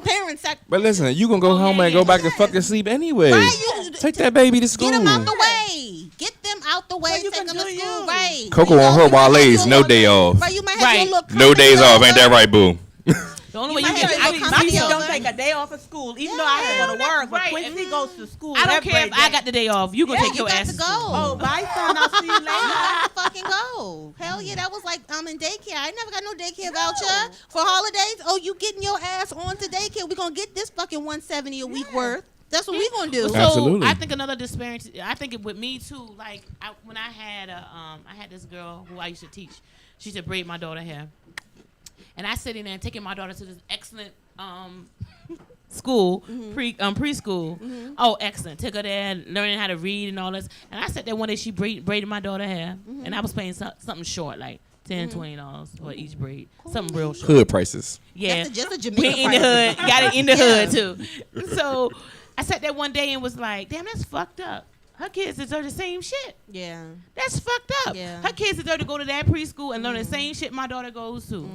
Parents sacrifice. But listen, you gonna go home and go back to fucking sleep anyway. Right, you- Take that baby to school. Get them out the way. Get them out the way. Well, you Take can them to do school. you. Right. Coco You know, on her you might have Wale's, your no little- day off. Right, you might have Right. your little No days company off. Ain't that over. right, boo? the only way You you might get have My your company kids over. don't take a day off of school, even though I have to go to work. But Right. Quincy goes to school. I don't every care if I day. got the day off. You gonna Yeah, take you your got ass to go. Oh, bye, son. I'll see you You later. got to fucking go. Hell yeah, that was like in daycare. I ain't never got no daycare voucher for holidays. Oh, you getting your ass on to daycare? We gonna get this fucking $170 a week worth. That's what we gonna do. So Absolutely. I think another disparity. I think it with me too. Like when I had I had this girl who I used to teach. She used to braid my daughter hair, and I sitting there and taking my daughter to this excellent school, preschool. Oh, excellent. Took her there, learning how to read and all this. And I sat there one day. She braided my daughter hair, and I was paying something short, like $10, $20 for each braid, something real short. Hood prices. Yeah, Just a we Jamaican in the price. hood, got it in the Yeah. hood too. So I sat there one day and was like, damn, that's fucked up. Her kids deserve the same shit. Yeah. That's fucked up. Yeah. Her kids deserve to go to that preschool and learn the same shit my daughter goes to.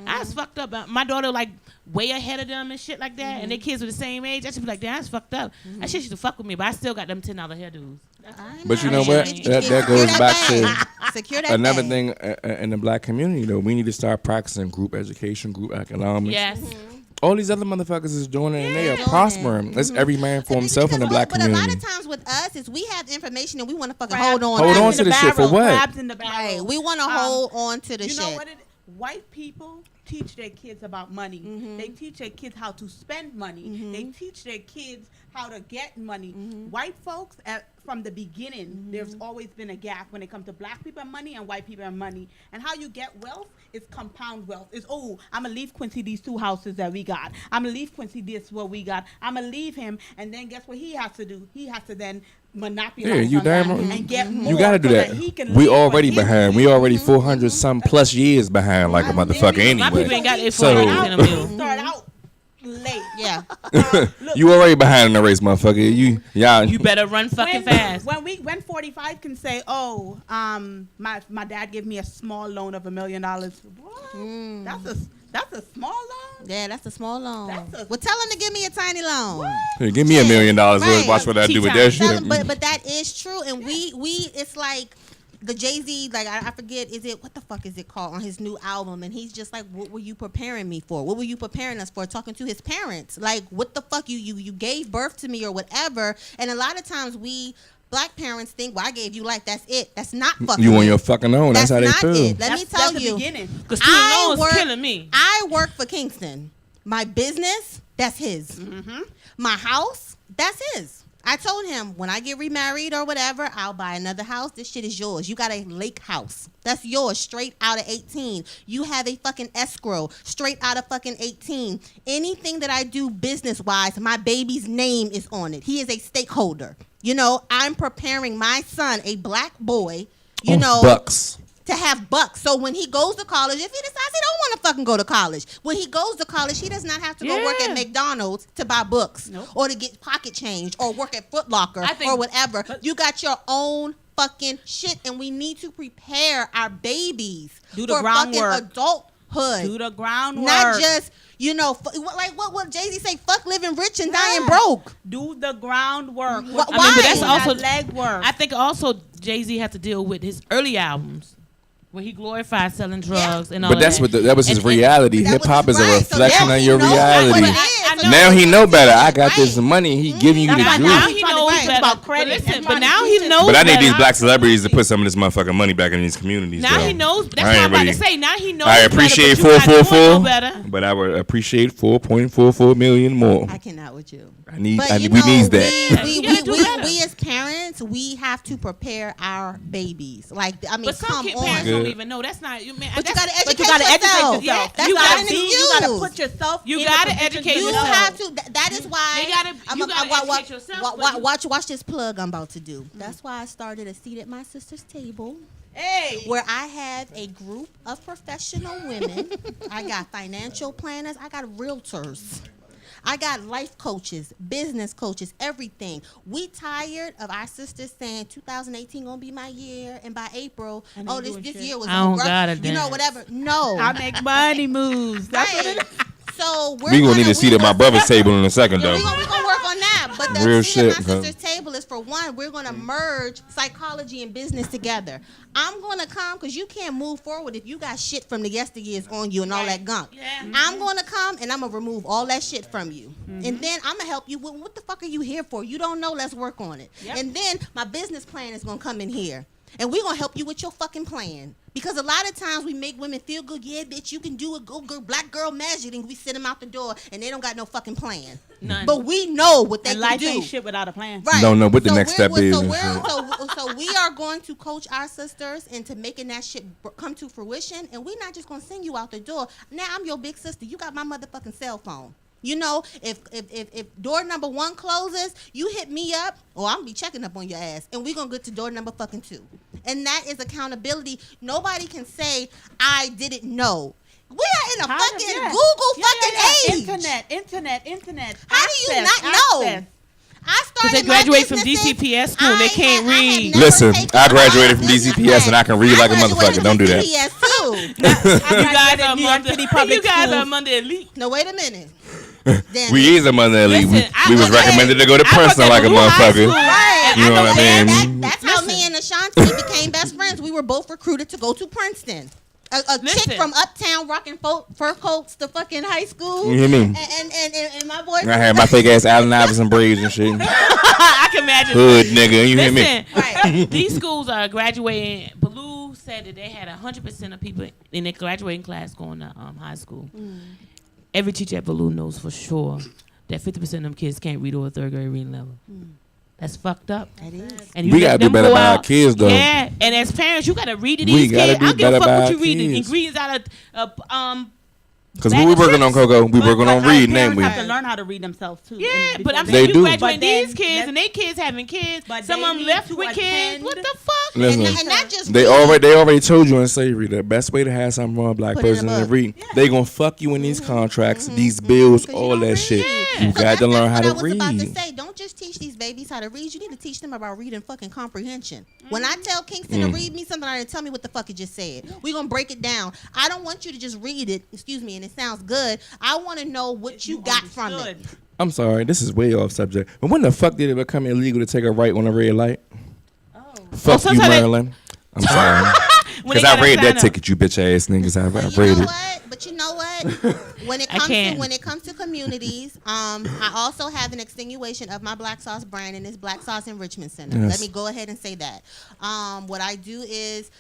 That's fucked up. My daughter like way ahead of them and shit like that, and their kids were the same age. I should be like, damn, that's fucked up. That shit used to fuck with me, but I still got them $10 hairdos. But you know what? That goes back to secure that Another bag. thing in the black community, though, we need to start practicing group education, group economics. Yes. All these other motherfuckers is doing it, and they are prospering. It's every man for himself in the black But a lot community. of times with us is we have information and we want to fucking Crabs- hold on. Hold to on it. to the shit for what? Crabs in the barrel. Right. We want to hold on to the You shit. know what white people teach their kids about money. They teach their kids how to spend money. They teach their kids how to get money. White folks, from the beginning, there's always been a gap when it comes to black people and money and white people and money. And how you get wealth is compound wealth. It's, oh, I'm going to leave Quincy these 2 houses that we got. I'm going to leave Quincy this what we got. I'm going to leave him. And then guess what he has to do? He has to then monopolize Yeah, you on that damn right. and get more. You gotta do so that. he can We live what already he behind. We already 400 some plus years behind, like a motherfucker. My people Anyway, ain't got it for So- in a meal. Start out late. Yeah. you already behind in the race, motherfucker. You better run fucking fast. When 45 can say, oh, my dad gave me a small loan of $1 million. What? That's a small loan. Yeah, that's a small loan. That's a- Well, tell him to give me a tiny loan. Hey, give me $1 million. Right. Watch what I do with that Tell shit. him, but that is true, and we it's like the Jay-Z, like I forget, what the fuck is it called on his new album? And he's just like, what were you preparing me for? What were you preparing us for? Talking to his parents, like, what the fuck, you gave birth to me or whatever. And a lot of times we Black parents think, well, I gave you life, that's it. That's not fucking You on it. your fucking own. That's how they not feel. it. Let me tell that's you. the beginning. Because student loans is killing me. I work for Kingston. My business, that's his. Mm-hmm. My house, that's his. I told him when I get remarried or whatever, I'll buy another house. This shit is yours. You got a lake house. That's yours straight out of 18. You have a fucking escrow straight out of fucking 18. Anything that I do business-wise, my baby's name is on it. He is a stakeholder. You know, I'm preparing my son, a black boy, you know, bucks. to have bucks. So when he goes to college, if he decides he don't want to fucking go to college, when he goes to college, he does not have to go work at McDonald's to buy books or to get pocket change or work at Foot Locker or whatever. You got your own fucking shit, and we need to prepare our babies Do the for groundwork. fucking adulthood. Do the groundwork. Not just, you know, like what Jay-Z say, fuck living rich and dying broke. Do the groundwork. Why? I mean, but that's Do also that legwork. I think also Jay-Z has to deal with his early albums where he glorified selling drugs and all But that's that. what that was his reality. that Hip was hop is a right. So reflection now of he your knows reality. what it is. So Now he know better. I got this Right. money. He giving you the That's why juice. now Now he knows Right. better. About credit. But listen, That's but why now he he teaches. knows But I need better. these black celebrities to put some of this motherfucking money back in these communities. Now though. he knows. That's I what ain't I'm about really- to say. Now he knows. I appreciate better, but you not doing 444, no better. but I would appreciate 4.44 million more. I cannot with you. I need. But you we know, need that. You gotta do better. we as parents, we have to prepare our babies. Like, I mean, But some come parents on. don't Good. even know. That's not. Man, But you that's- gotta educate But you gotta educate yourself. yourself. That's You not gotta an be- You excuse. gotta put yourself. You in gotta the position educate to You know. have to. That is why. They gotta- you gotta educate yourself, but you- Watch this plug I'm about to do. That's why I started a seat at my sister's table, Hey. where I have a group of professional women. I got financial planners. I got realtors. I got life coaches, business coaches, everything. We tired of our sisters saying 2018 gonna be my year, and by April, And oh, they this doing shit. year was I don't rough. gotta You know, dance. whatever. No, I make money moves. That's what it right. is. So We gonna need a seat at my brother's table in a second, Yeah, though. we gonna work on that. But the Real seat at shit, my huh? sister's table is, for one, we're gonna merge psychology and business together. I'm gonna come because you can't move forward if you got shit from the yesteryears on you and all that gunk. Yeah. I'm gonna come and I'm gonna remove all that shit from you, and then I'm gonna help you with what the fuck are you here for? You don't know. Let's work on it. Yep. And then my business plan is gonna come in here. And we're going to help you with your fucking plan. Because a lot of times we make women feel good. Yeah, bitch, you can do it. Go girl, black girl magic. And we send them out the door and they don't got no fucking plan. None. But we know what they And can life do. ain't shit without a plan. Right. Don't know what the next we're- step is So, and so we are going to coach our sisters into making that shit come to fruition. And we're not just going to send you out the door. Now I'm your big sister. You got my motherfucking cell phone. You know, if door number 1 closes, you hit me up, or I'm gonna be checking up on your ass, and we're gonna get to door number fucking 2. And that is accountability. Nobody can say I didn't know. We are in a How does- fucking yeah. Google Yeah, fucking yeah, age. Internet. How do you Access, not know? access. I Because started they my graduate from businesses. DCPS school and they can't I had read. never Listen, taken I graduated a from business DCPS and I can read like a graduated motherfucker. from Don't do that. DCPS too. You guys are New York among City the public you guys schools. are among the elite. No, wait a minute. Damn We it. is among the elite. Listen, I We was work at- recommended to go to I work Princeton at like a Blue High motherfucker. School. Right. You know what I mean? That's how me and Ashanti became best friends. We were both recruited to go to Princeton. A Listen. chick from Uptown rocking fur coats to fucking high school. You hear me? And my boyfriend. I had my fake ass Allen Iverson braids and shit. I can imagine. Hood nigga, you hear me? Listen, Right. these schools are graduating. Baloo said that they had 100% of people in their graduating class going to high school. Every teacher at Baloo knows for sure that 50% of them kids can't read over 3rd grade reading level. That's fucked up. That is. And you We let gotta do them better go by our out. kids, though. Yeah, and as parents, you gotta read to We these gotta kids. do I don't give a better fuck by what our you read. The kids. ingredients out of Because Bag when we of working on chips. Coco, we working on Our reading, ain't parents we? have to learn how to read themselves too. yeah, and but I'm before They saying you do. graduating But then these kids let- and they kids having kids. But Some they of them need left to with kids. attend- What the fuck? Listen, And not just they read. already told you in slavery the best way to have something wrong black Put it in person a is to book. read. They gonna fuck you in these contracts, these bills, 'Cause you all don't that read. shit. Yeah. You So got to learn how to I was about to read. say, don't just teach these babies how to read. You need to teach them about reading fucking comprehension. When I tell Kingston to read me something, I didn't tell me what the fuck it just said. We're going to break it down. I don't want you to just read it, and it sounds good. I want to know what you got from it. Understood. I'm sorry, this is way off subject. But when the fuck did it become illegal to take a right on a red light? Fuck you, sometimes they- Maryland. I'm sorry. When they Because I gotta read sign that up. ticket, you bitch ass niggas. I But read you know it. what? But you know what? When it I comes to can't. when it comes to communities, I also have an extenuation of my black sauce brand, and it's Black Sauce Enrichment Center. Yes. Let me go ahead and say that. What I do is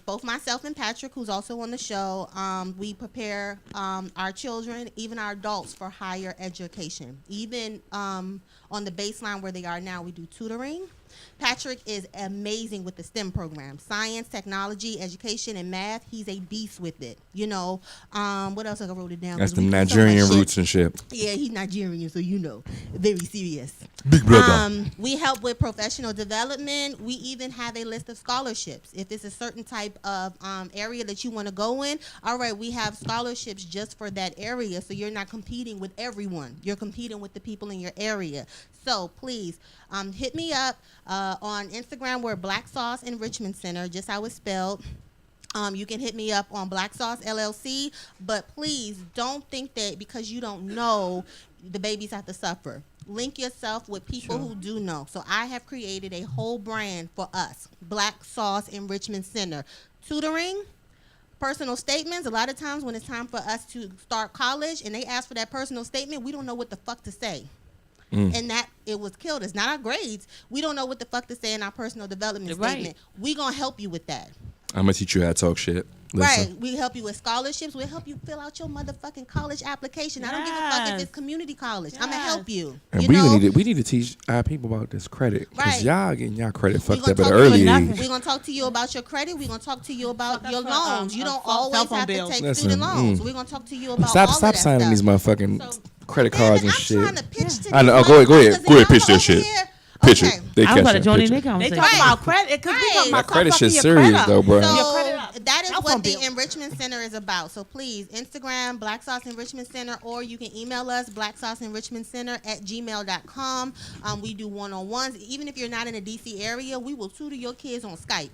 both myself and Patrick, who's also on the show, we prepare our children, even our adults, for higher education. Even on the baseline where they are now, we do tutoring. Patrick is amazing with the STEM program: science, technology, education, and math. He's a beast with it. You know, what else? I wrote it down. That's 'cause them we do so much Nigerian shit. roots and shit. Yeah, he's Nigerian, so you know, very serious. Big brother. We help with professional development. We even have a list of scholarships. If it's a certain type of area that you want to go in, all right, we have scholarships just for that area, so you're not competing with everyone. You're competing with the people in your area. So please hit me up on Instagram. We're Black Sauce Enrichment Center, just how it's spelled. You can hit me up on Black Sauce LLC, but please don't think that because you don't know, the babies have to suffer. Link yourself with people who do know. So I have created a whole brand for us, Black Sauce Enrichment Center. Tutoring, personal statements. A lot of times when it's time for us to start college and they ask for that personal statement, we don't know what the fuck to say. And that it was killed. It's not our grades. We don't know what the fuck to say in our personal development Right. statement. We gonna help you with that. I'm going to teach you how to talk shit. Right. Listen. We help you with scholarships. We'll help you fill out your motherfucking college application. I don't give a fuck if Yes. it's community college. I'm gonna help you. And you we know? need to teach our people about this credit. Because Right. y'all getting y'all credit We fucked gonna up at talk an to you- early nothing. age. We're gonna talk to you about your credit. We're gonna talk to you about your for, loans. You don't cell always phone have to bills. take Listen, student loans. We're gonna talk to you about Stop all of that signing stuff. these motherfucking So- credit Damn cards it, and I'm shit. trying to pitch to I know. these Go ahead, motherfuckers, go ahead, and pitch y'all that shit. over here- Pitch Okay. it. They I was catch about to it. join Pitch in it. their They conversation. talk about credit because we talking Right. about That credit fucking shit your serious credit though, up. bro. Your So credit up. that is Cell what phone the bill. Enrichment Center is about. So please, Instagram, Black Sauce Enrichment Center, or you can email us, blacksauceenrichmentcenter@gmail.com. We do one-on-ones. Even if you're not in the DC area, we will tutor your kids on Skype.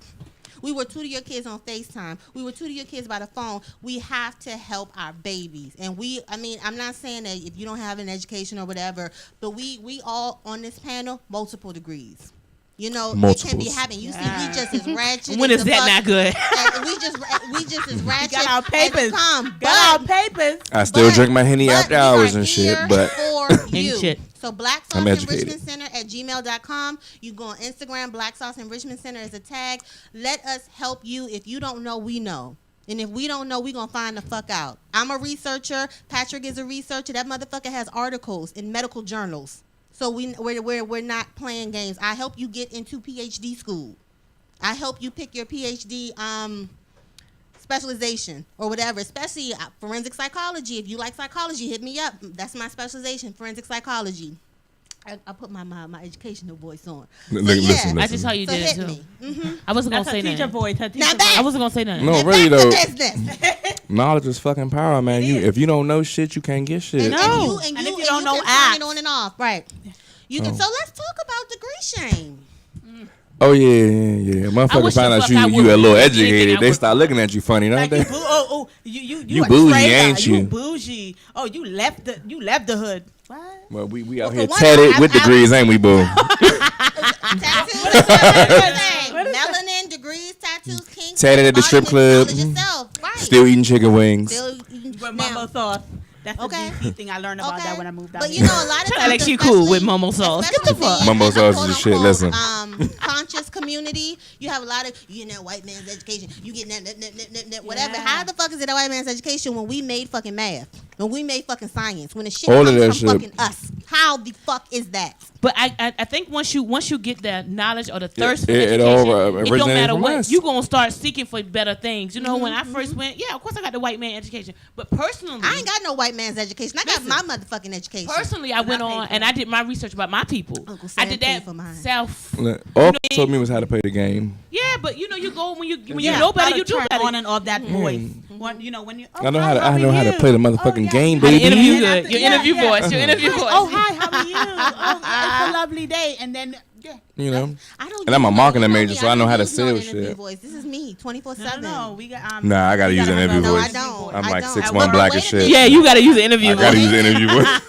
We will tutor your kids on FaceTime. We will tutor your kids by the phone. We have to help our babies. And I'm not saying that if you don't have an education or whatever, but we all on this panel, multiple degrees. You know, it can be Multiples. happening. You see, we just as ratchet. When as is the that fuck- not good? and we just as ratchet Got our as papers. it come. Got our But papers. I still drink my Henny but after we are hours and shit, here but for you. Ain't shit. So Black I'm Sauce educated. Enrichment Center @gmail.com. You go on Instagram, Black Sauce Enrichment Center is a tag. Let us help you. If you don't know, we know. And if we don't know, we gonna find the fuck out. I'm a researcher. Patrick is a researcher. That motherfucker has articles in medical journals. So we're not playing games. I help you get into PhD school. I help you pick your PhD specialization or whatever, especially forensic psychology. If you like psychology, hit me up. That's my specialization, forensic psychology. I put my educational voice on. listen. I just saw you So did it hit too. me. Mm-hmm. I wasn't gonna That's say her teacher nothing. voice. Her teacher Now voice. I wasn't gonna say nothing. No, Get really back to though. business. Knowledge is fucking power, man. If you don't know shit, you can't get shit. And No. and And you if you don't know can turn it apps. on and off, right? You can. Oh. So let's talk about degree shame. Oh yeah. I Motherfuckers wish find the out fuck you I a would- little anything educated. I They would- start looking at you funny, don't Like they? you You a bougie, trader. ain't you? You bougie. Oh, you left the hood. What? Well, we out Well, here for one, tatted with degrees, ain't we, boo? Tattoos, melanin, degrees, tattoos, kinks, Tatted at the strip club. knowledge yourself. Right. Still eating chicken wings. Still With now, Momo sauce. That's the Okay. DC thing I learned about that when I moved out But here. you know, a lot of Try times, like she cool with especially- Momo sauce. especially Get the fuck. being Momo in sauce the is the shit, quote-unquote, listen. Conscious community, you have a lot of, white man's education. You get whatever. Yeah. How the fuck is it a white man's education when we made fucking math? When we made fucking science? When the shit All of comes that from shit. fucking us? How the fuck is that? But I think once you get that knowledge or the thirst for it education, all, it don't originated matter from what, us. you gonna start seeking for better things. You know, when I first went, yeah, of course I got the white man education, but personally, I ain't got no white man's education. I got my motherfucking education. personally, I went on and I did my research about my people. Uncle I Sam did paid that for mine. self. All told me was how to play the game. Yeah, but you know, you go when you Yeah, know better, how you to do turn better. on and off that voice. When you when you. Oh, I know hi, how are to you? play the motherfucking yeah. game, How to baby. interview Yeah, good. Your yeah, interview yeah. voice. Your interview voice. Oh hi, how are you? Oh, it's a lovely day, and then yeah. You know. I don't And I'm a use marketing no- major, me, so I know how to use no sell interview shit. Voice. This is me, 24/7. No, we got. Nah, I gotta use an have interview a- voice. I don't. I'm I like don't. 6'1" Well, black wait as a shit. minute. Yeah, you gotta use an interview I gotta voice. use an interview voice.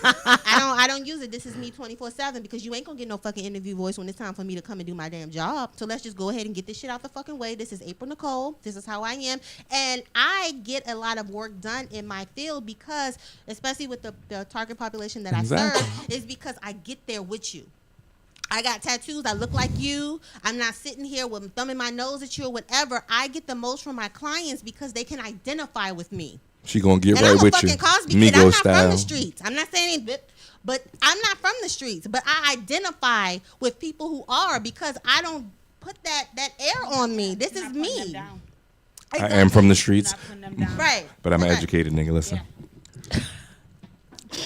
I don't use user, this is me 24/7 because you ain't gonna get no fucking interview voice when it's time for me to come and do my damn job. So let's just go ahead and get this shit out the fucking way. This is April Nicole. This is how I am. And I get a lot of work done in my field because, especially with the target population that I serve, is because I get there with you. I got tattoos. I look like you. I'm not sitting here with thumbing my nose at you or whatever. I get the most from my clients because they can identify with me. She gonna get And right I'm a with fucking you. Cosby kid. I'm Migos not style. from the streets. I'm not saying it, but I'm not from the streets. But I identify with people who are because I don't put that air on me. This is me. I am from the streets, Right. but I'm an Right. educated nigga. Listen.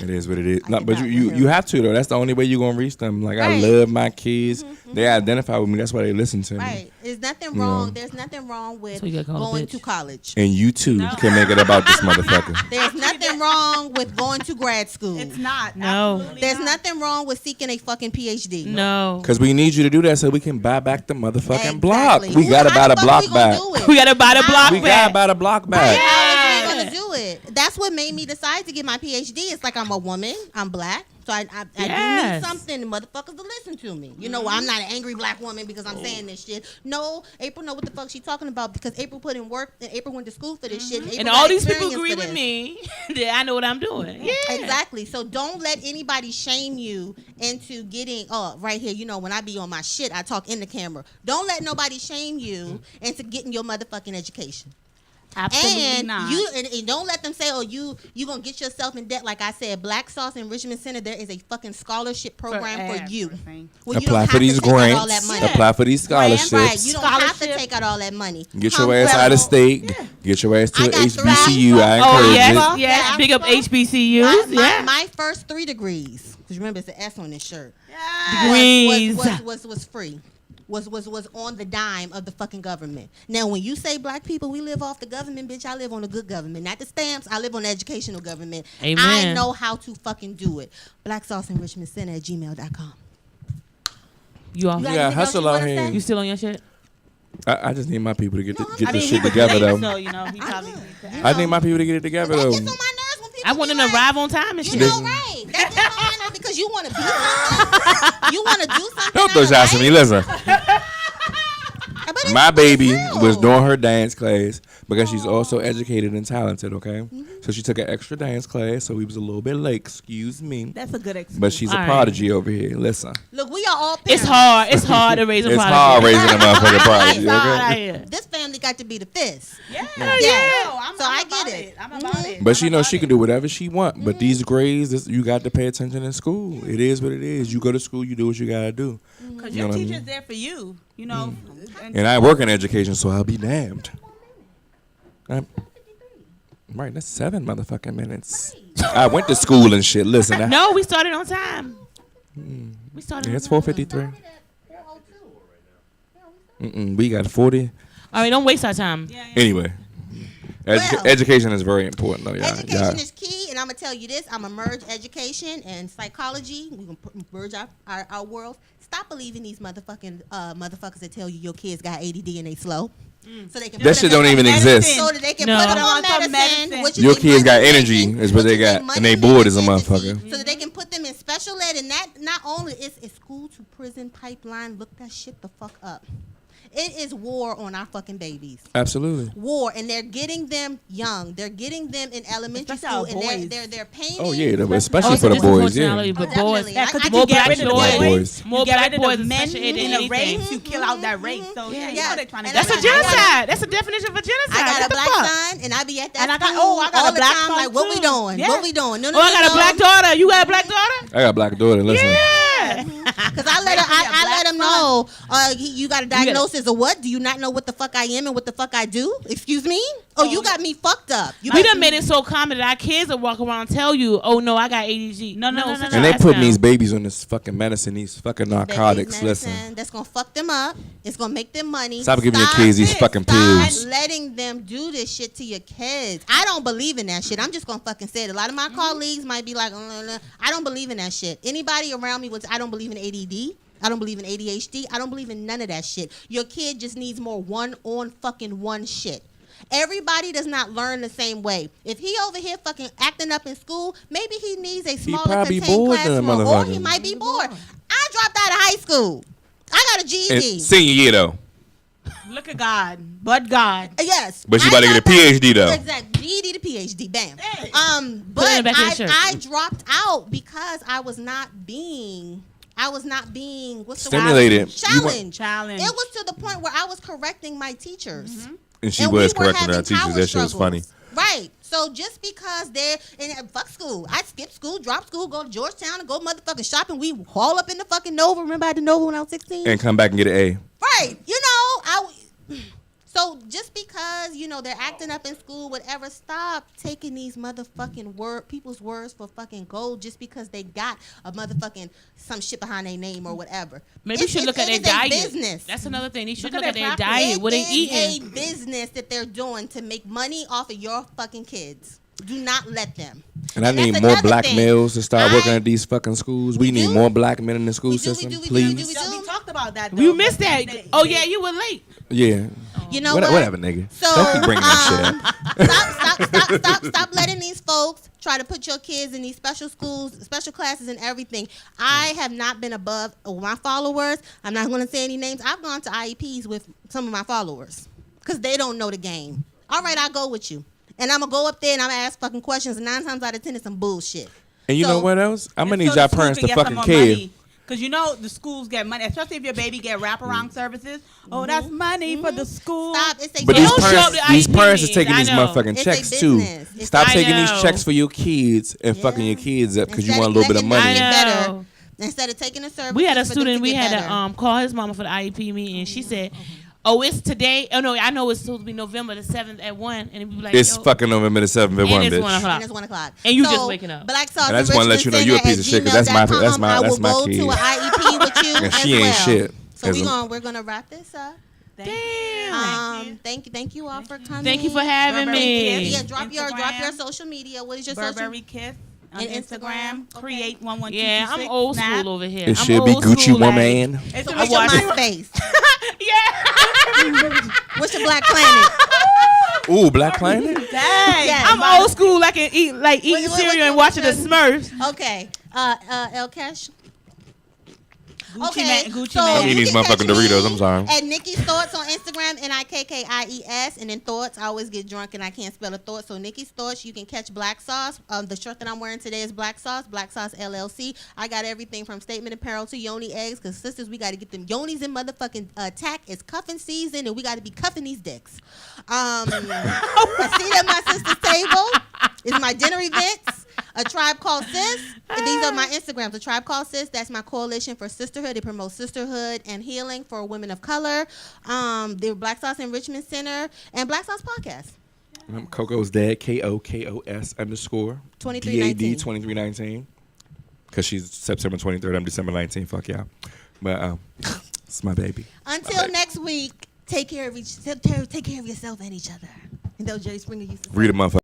It is what it is. No, but you have to though. That's the only way you're gonna reach them. Like I Right. love my kids. They identify with me. That's why they listen to me. Right. There's nothing wrong. There's nothing wrong with So you gotta call a going bitch. to college. And you too can make it about this motherfucker. There's nothing wrong with going to grad school. It's not. No. Absolutely There's not. nothing wrong with seeking a fucking PhD. No. Cause we need you to do that so we can buy back the motherfucking Exactly. block. We Who- gotta how buy the fuck block we gonna back. do it? We gotta buy the block We back. gotta buy the block back. How are we gonna do it? That's what made me decide to get my PhD. It's like I'm a woman. I'm black. So I do Yes. need something motherfuckers to listen to me. You know, I'm not an angry black woman because I'm saying this shit. No, April know what the fuck she talking about because April put in work and April went to school for this shit. April And got all these people experience agree for with this. me that I know what I'm doing. Yeah. Exactly. So don't let anybody shame you into getting, right here, you know, when I be on my shit, I talk in the camera. Don't let nobody shame you into getting your motherfucking education. Absolutely And not. and don't let them say, you gonna get yourself in debt. Like I said, Black Sauce in Richmond Center, there is a fucking scholarship program for you. everything. Where you don't Apply have for to these take out all that grants. money. Apply for these scholarships. Right, you don't have to Scholarship. take out all that money. Get Come your ass out of fellow. state. Get your ass to I an got HBCU. I Oh encourage yes, it. yes. Big up My, HBCUs. Yeah. my first 3 degrees, because remember it's an S on this shirt, Degrees. was free. Was on the dime of the fucking government. Now, when you say black people, we live off the government, bitch, I live on a good government. Not the stamps, I live on the educational government. Amen. I know how to fucking do it. Black Sauce in Richmond Center at gmail.com. You off? You got Yeah, anything else hustle you out wanna here. say? You still on your shit? I just need my people to get No, I'm- get I this mean, shit he was together late, though. so you know he probably. I need my people to get it together That though. gets on my nerves when people I want be them to like, arrive on time and You shit. know, right. That gets on my nerves because you want to be something. You want to do something. Don't throw out of shots at me. life. Listen, But it's- my but it's baby real. was doing her dance class because she's also educated and talented. Okay, so she took an extra dance class, so we was a little bit late. Excuse me, That's a good excuse. but she's a All right. prodigy over here. Listen, Look, we are all It's parents. hard. It's hard to raise a it's prodigy. hard raising a motherfucking prodigy. It's hard out Okay, here. This family got to be the fist. yeah, Yeah. So I about get it. I'm about it. but she knows she can do whatever she want. But these grades, you got to pay attention in school. It is what it is. You go to school, you do what you gotta do. Because You your know what I teacher's mean? there for you. You know. And I work in education, so I'll be damned. Right, that's 7 motherfucking minutes. I went to school and shit. Listen, No, we started on time. We started. yeah, on it's time. 4:53. We got 40. All right, don't waste our time. Yeah, yeah. Anyway, Well- education is very important, though, y'all. Education is key, and I'm gonna tell you this: I'm gonna merge education and psychology. We gonna merge our worlds. Stop believing these motherfuckers that tell you your kids got ADD and they slow. So they can That shit don't even exist. So that they can No. put them Put on them on some medicine. medicine. which is Your a kids got money energy, making- is what they which is a got, and money they bored as a making motherfucker. entity, so that they can put them in special ed, and that not only it's school to prison pipeline. Look that shit the fuck up. It is war on our fucking babies. Absolutely. War, and they're getting them young. They're getting them in elementary Especially school, our and boys. they're painting. Oh yeah, Oh, especially it's for a the boys. Yeah. disproportionality, but Oh, boys. definitely. Yeah, because I you get get black rid of the boys. Boys. More You get black rid of boys the in men special ed than in a anything. race. You kill out that race. So yeah, you Yeah. know they're trying to. And That's a I got- genocide. That's a definition of a genocide. I got What a the black fuck? son, and I be at that And I got- school oh, I got all a the black time. son, Like, what we too. doing? Yeah. What we doing? No, Oh, I got a black daughter. You got a black daughter? I got a black daughter. Listen, Yeah. Because I let him know. You got a gotta- diagnosis of what? Do you not know what the fuck I am and what the fuck I do? Excuse me? Oh, you got me fucked up. You We got done made it so common that our kids will walk around and tell you, "Oh no, I got ADHD." No, no, sit no. and your they ass putting down. these babies on this fucking medicine, these fucking narcotics. Listen, that's gonna fuck them up. It's gonna make them money. stop giving your kids these fucking pills. Stop letting them do this shit to your kids. I don't believe in that shit. I'm just gonna fucking say it. A lot of my colleagues might be like, I don't believe in that shit. Anybody around me I don't believe in ADD. I don't believe in ADHD. I don't believe in none of that shit. Your kid just needs more one-on-fucking-one shit. Everybody does not learn the same way. If he over here fucking acting up in school, maybe he needs a smaller probably contained bored than a classroom, or he motherfucker. might be bored. I dropped out of high school. I got a GED. Senior year though. Look at God, but God. Yes. But you I about to get a dropped out- PhD though. Exactly. GED to PhD. Bam. Hey. But it back in the shirt. I dropped out because I was not being what's the Stimulated. word? Challenged. Challenge. It was to the point where I was correcting my teachers. And she And was we were correcting her having teachers. power That shit was funny. struggles. Right. So just because they're fuck school, I skipped school, dropped school, go to Georgetown and go motherfucking shopping. We haul up in the fucking Nova. Remember I had the Nova when I was 16? And come back and get an A. Right. You know, so just because, you know, they're acting up in school, whatever, stop taking these motherfucking people's words for fucking gold just because they got a motherfucking some shit behind their name or whatever. Maybe you should look at their it is a diet. business. That's another thing. They should Look look at at their their practice. diet. What they It is eating? a business that they're doing to make money off of your fucking kids. Do not let them. And I that's need more another black thing. males to start working I- at these fucking schools. We We need do. more black men in the school We do, we system, do, we do, please. we do, we So we talked about that. You though, missed but that. they- Oh they- yeah, you were late. Yeah. You know what? Whatever, nigga. So Don't keep bringing that shit up. Stop letting these folks try to put your kids in these special schools, special classes, and everything. I have not been above my followers. I'm not going to say any names. I've gone to IEPs with some of my followers because they don't know the game. All right, I'll go with you, and I'm gonna go up there and I'm gonna ask fucking questions. And 9 times out of 10, it's some bullshit. And you So- know what else? I'm gonna So need y'all the schools parents can to get some fucking more care. money. Cause you know the schools get money, especially if your baby get wraparound services. Oh, that's money for the school. Stop. It's a But They these don't show up parents, to these IEP parents is meetings. taking I these know. motherfucking It's a checks too. business. It's Stop I taking these know. checks for your kids and fucking your kids up because you want a little bit of money. I Better. know. Instead of taking a service, We had a for them student. to We get had better. to call his mama for the IEP meeting, and she said, "Oh, it's today. Oh no, I know it's supposed to be November the 7th at 1." And we be like, It's yo, fucking November the 7th at and 1, it's bitch. 1 o'clock. And it's 1 o'clock. And you just waking up. Black Sauce And I just wanna let you know you a piece of shit, 'cause that's my I will my go kid. to an IEP with you And as she ain't well. shit. So As we're gonna wrap this up. Damn. Thank you all for coming. Thank you for having Burberry me. Kids. Yeah, drop your Instagram. social media. What is your Burberry Kiss on And Instagram. Instagram. Create 11226. Yeah, I'm old Snap. school over here. It I'm should be old Gucci school, like- woman. It's social? a What's your watch- MySpace? Yeah. What's your Black Planet? Ooh, Black Planet? Dang. Yeah. I'm old school. I can eat eating what- cereal and what's watching the your- Smurfs. Okay. El Cash. Gucci Okay, Man. Gucci so Man. Eating you these can catch motherfucking Doritos, me I'm sorry. At Nikki's Thoughts on Instagram, NIKKIES, and then Thoughts. I always get drunk and I can't spell a thought. So Nikki's Thoughts, you can catch Black Sauce. The shirt that I'm wearing today is Black Sauce LLC. I got everything from Statement Apparel to Yoni Eggs, because sisters, we got to get them Yonis in motherfucking tack. It's cuffing season, and we got to be cuffing these dicks. A seat at my sister's table is my dinner events. A Tribe Called Sis. And these are my Instagrams. A Tribe Called Sis. That's my coalition for sisterhood. It promotes sisterhood and healing for women of color. The Black Sauce Enrichment Center and Black Sauce Podcast. Coco's dad, KOKOS _ 2319. DAD 2319. Because she's September 23rd. I'm December 19th. Fuck y'all. But it's my baby. Until next week, take care of yourself and each other. And though Jerry Springer used to say. Read a motherfucker.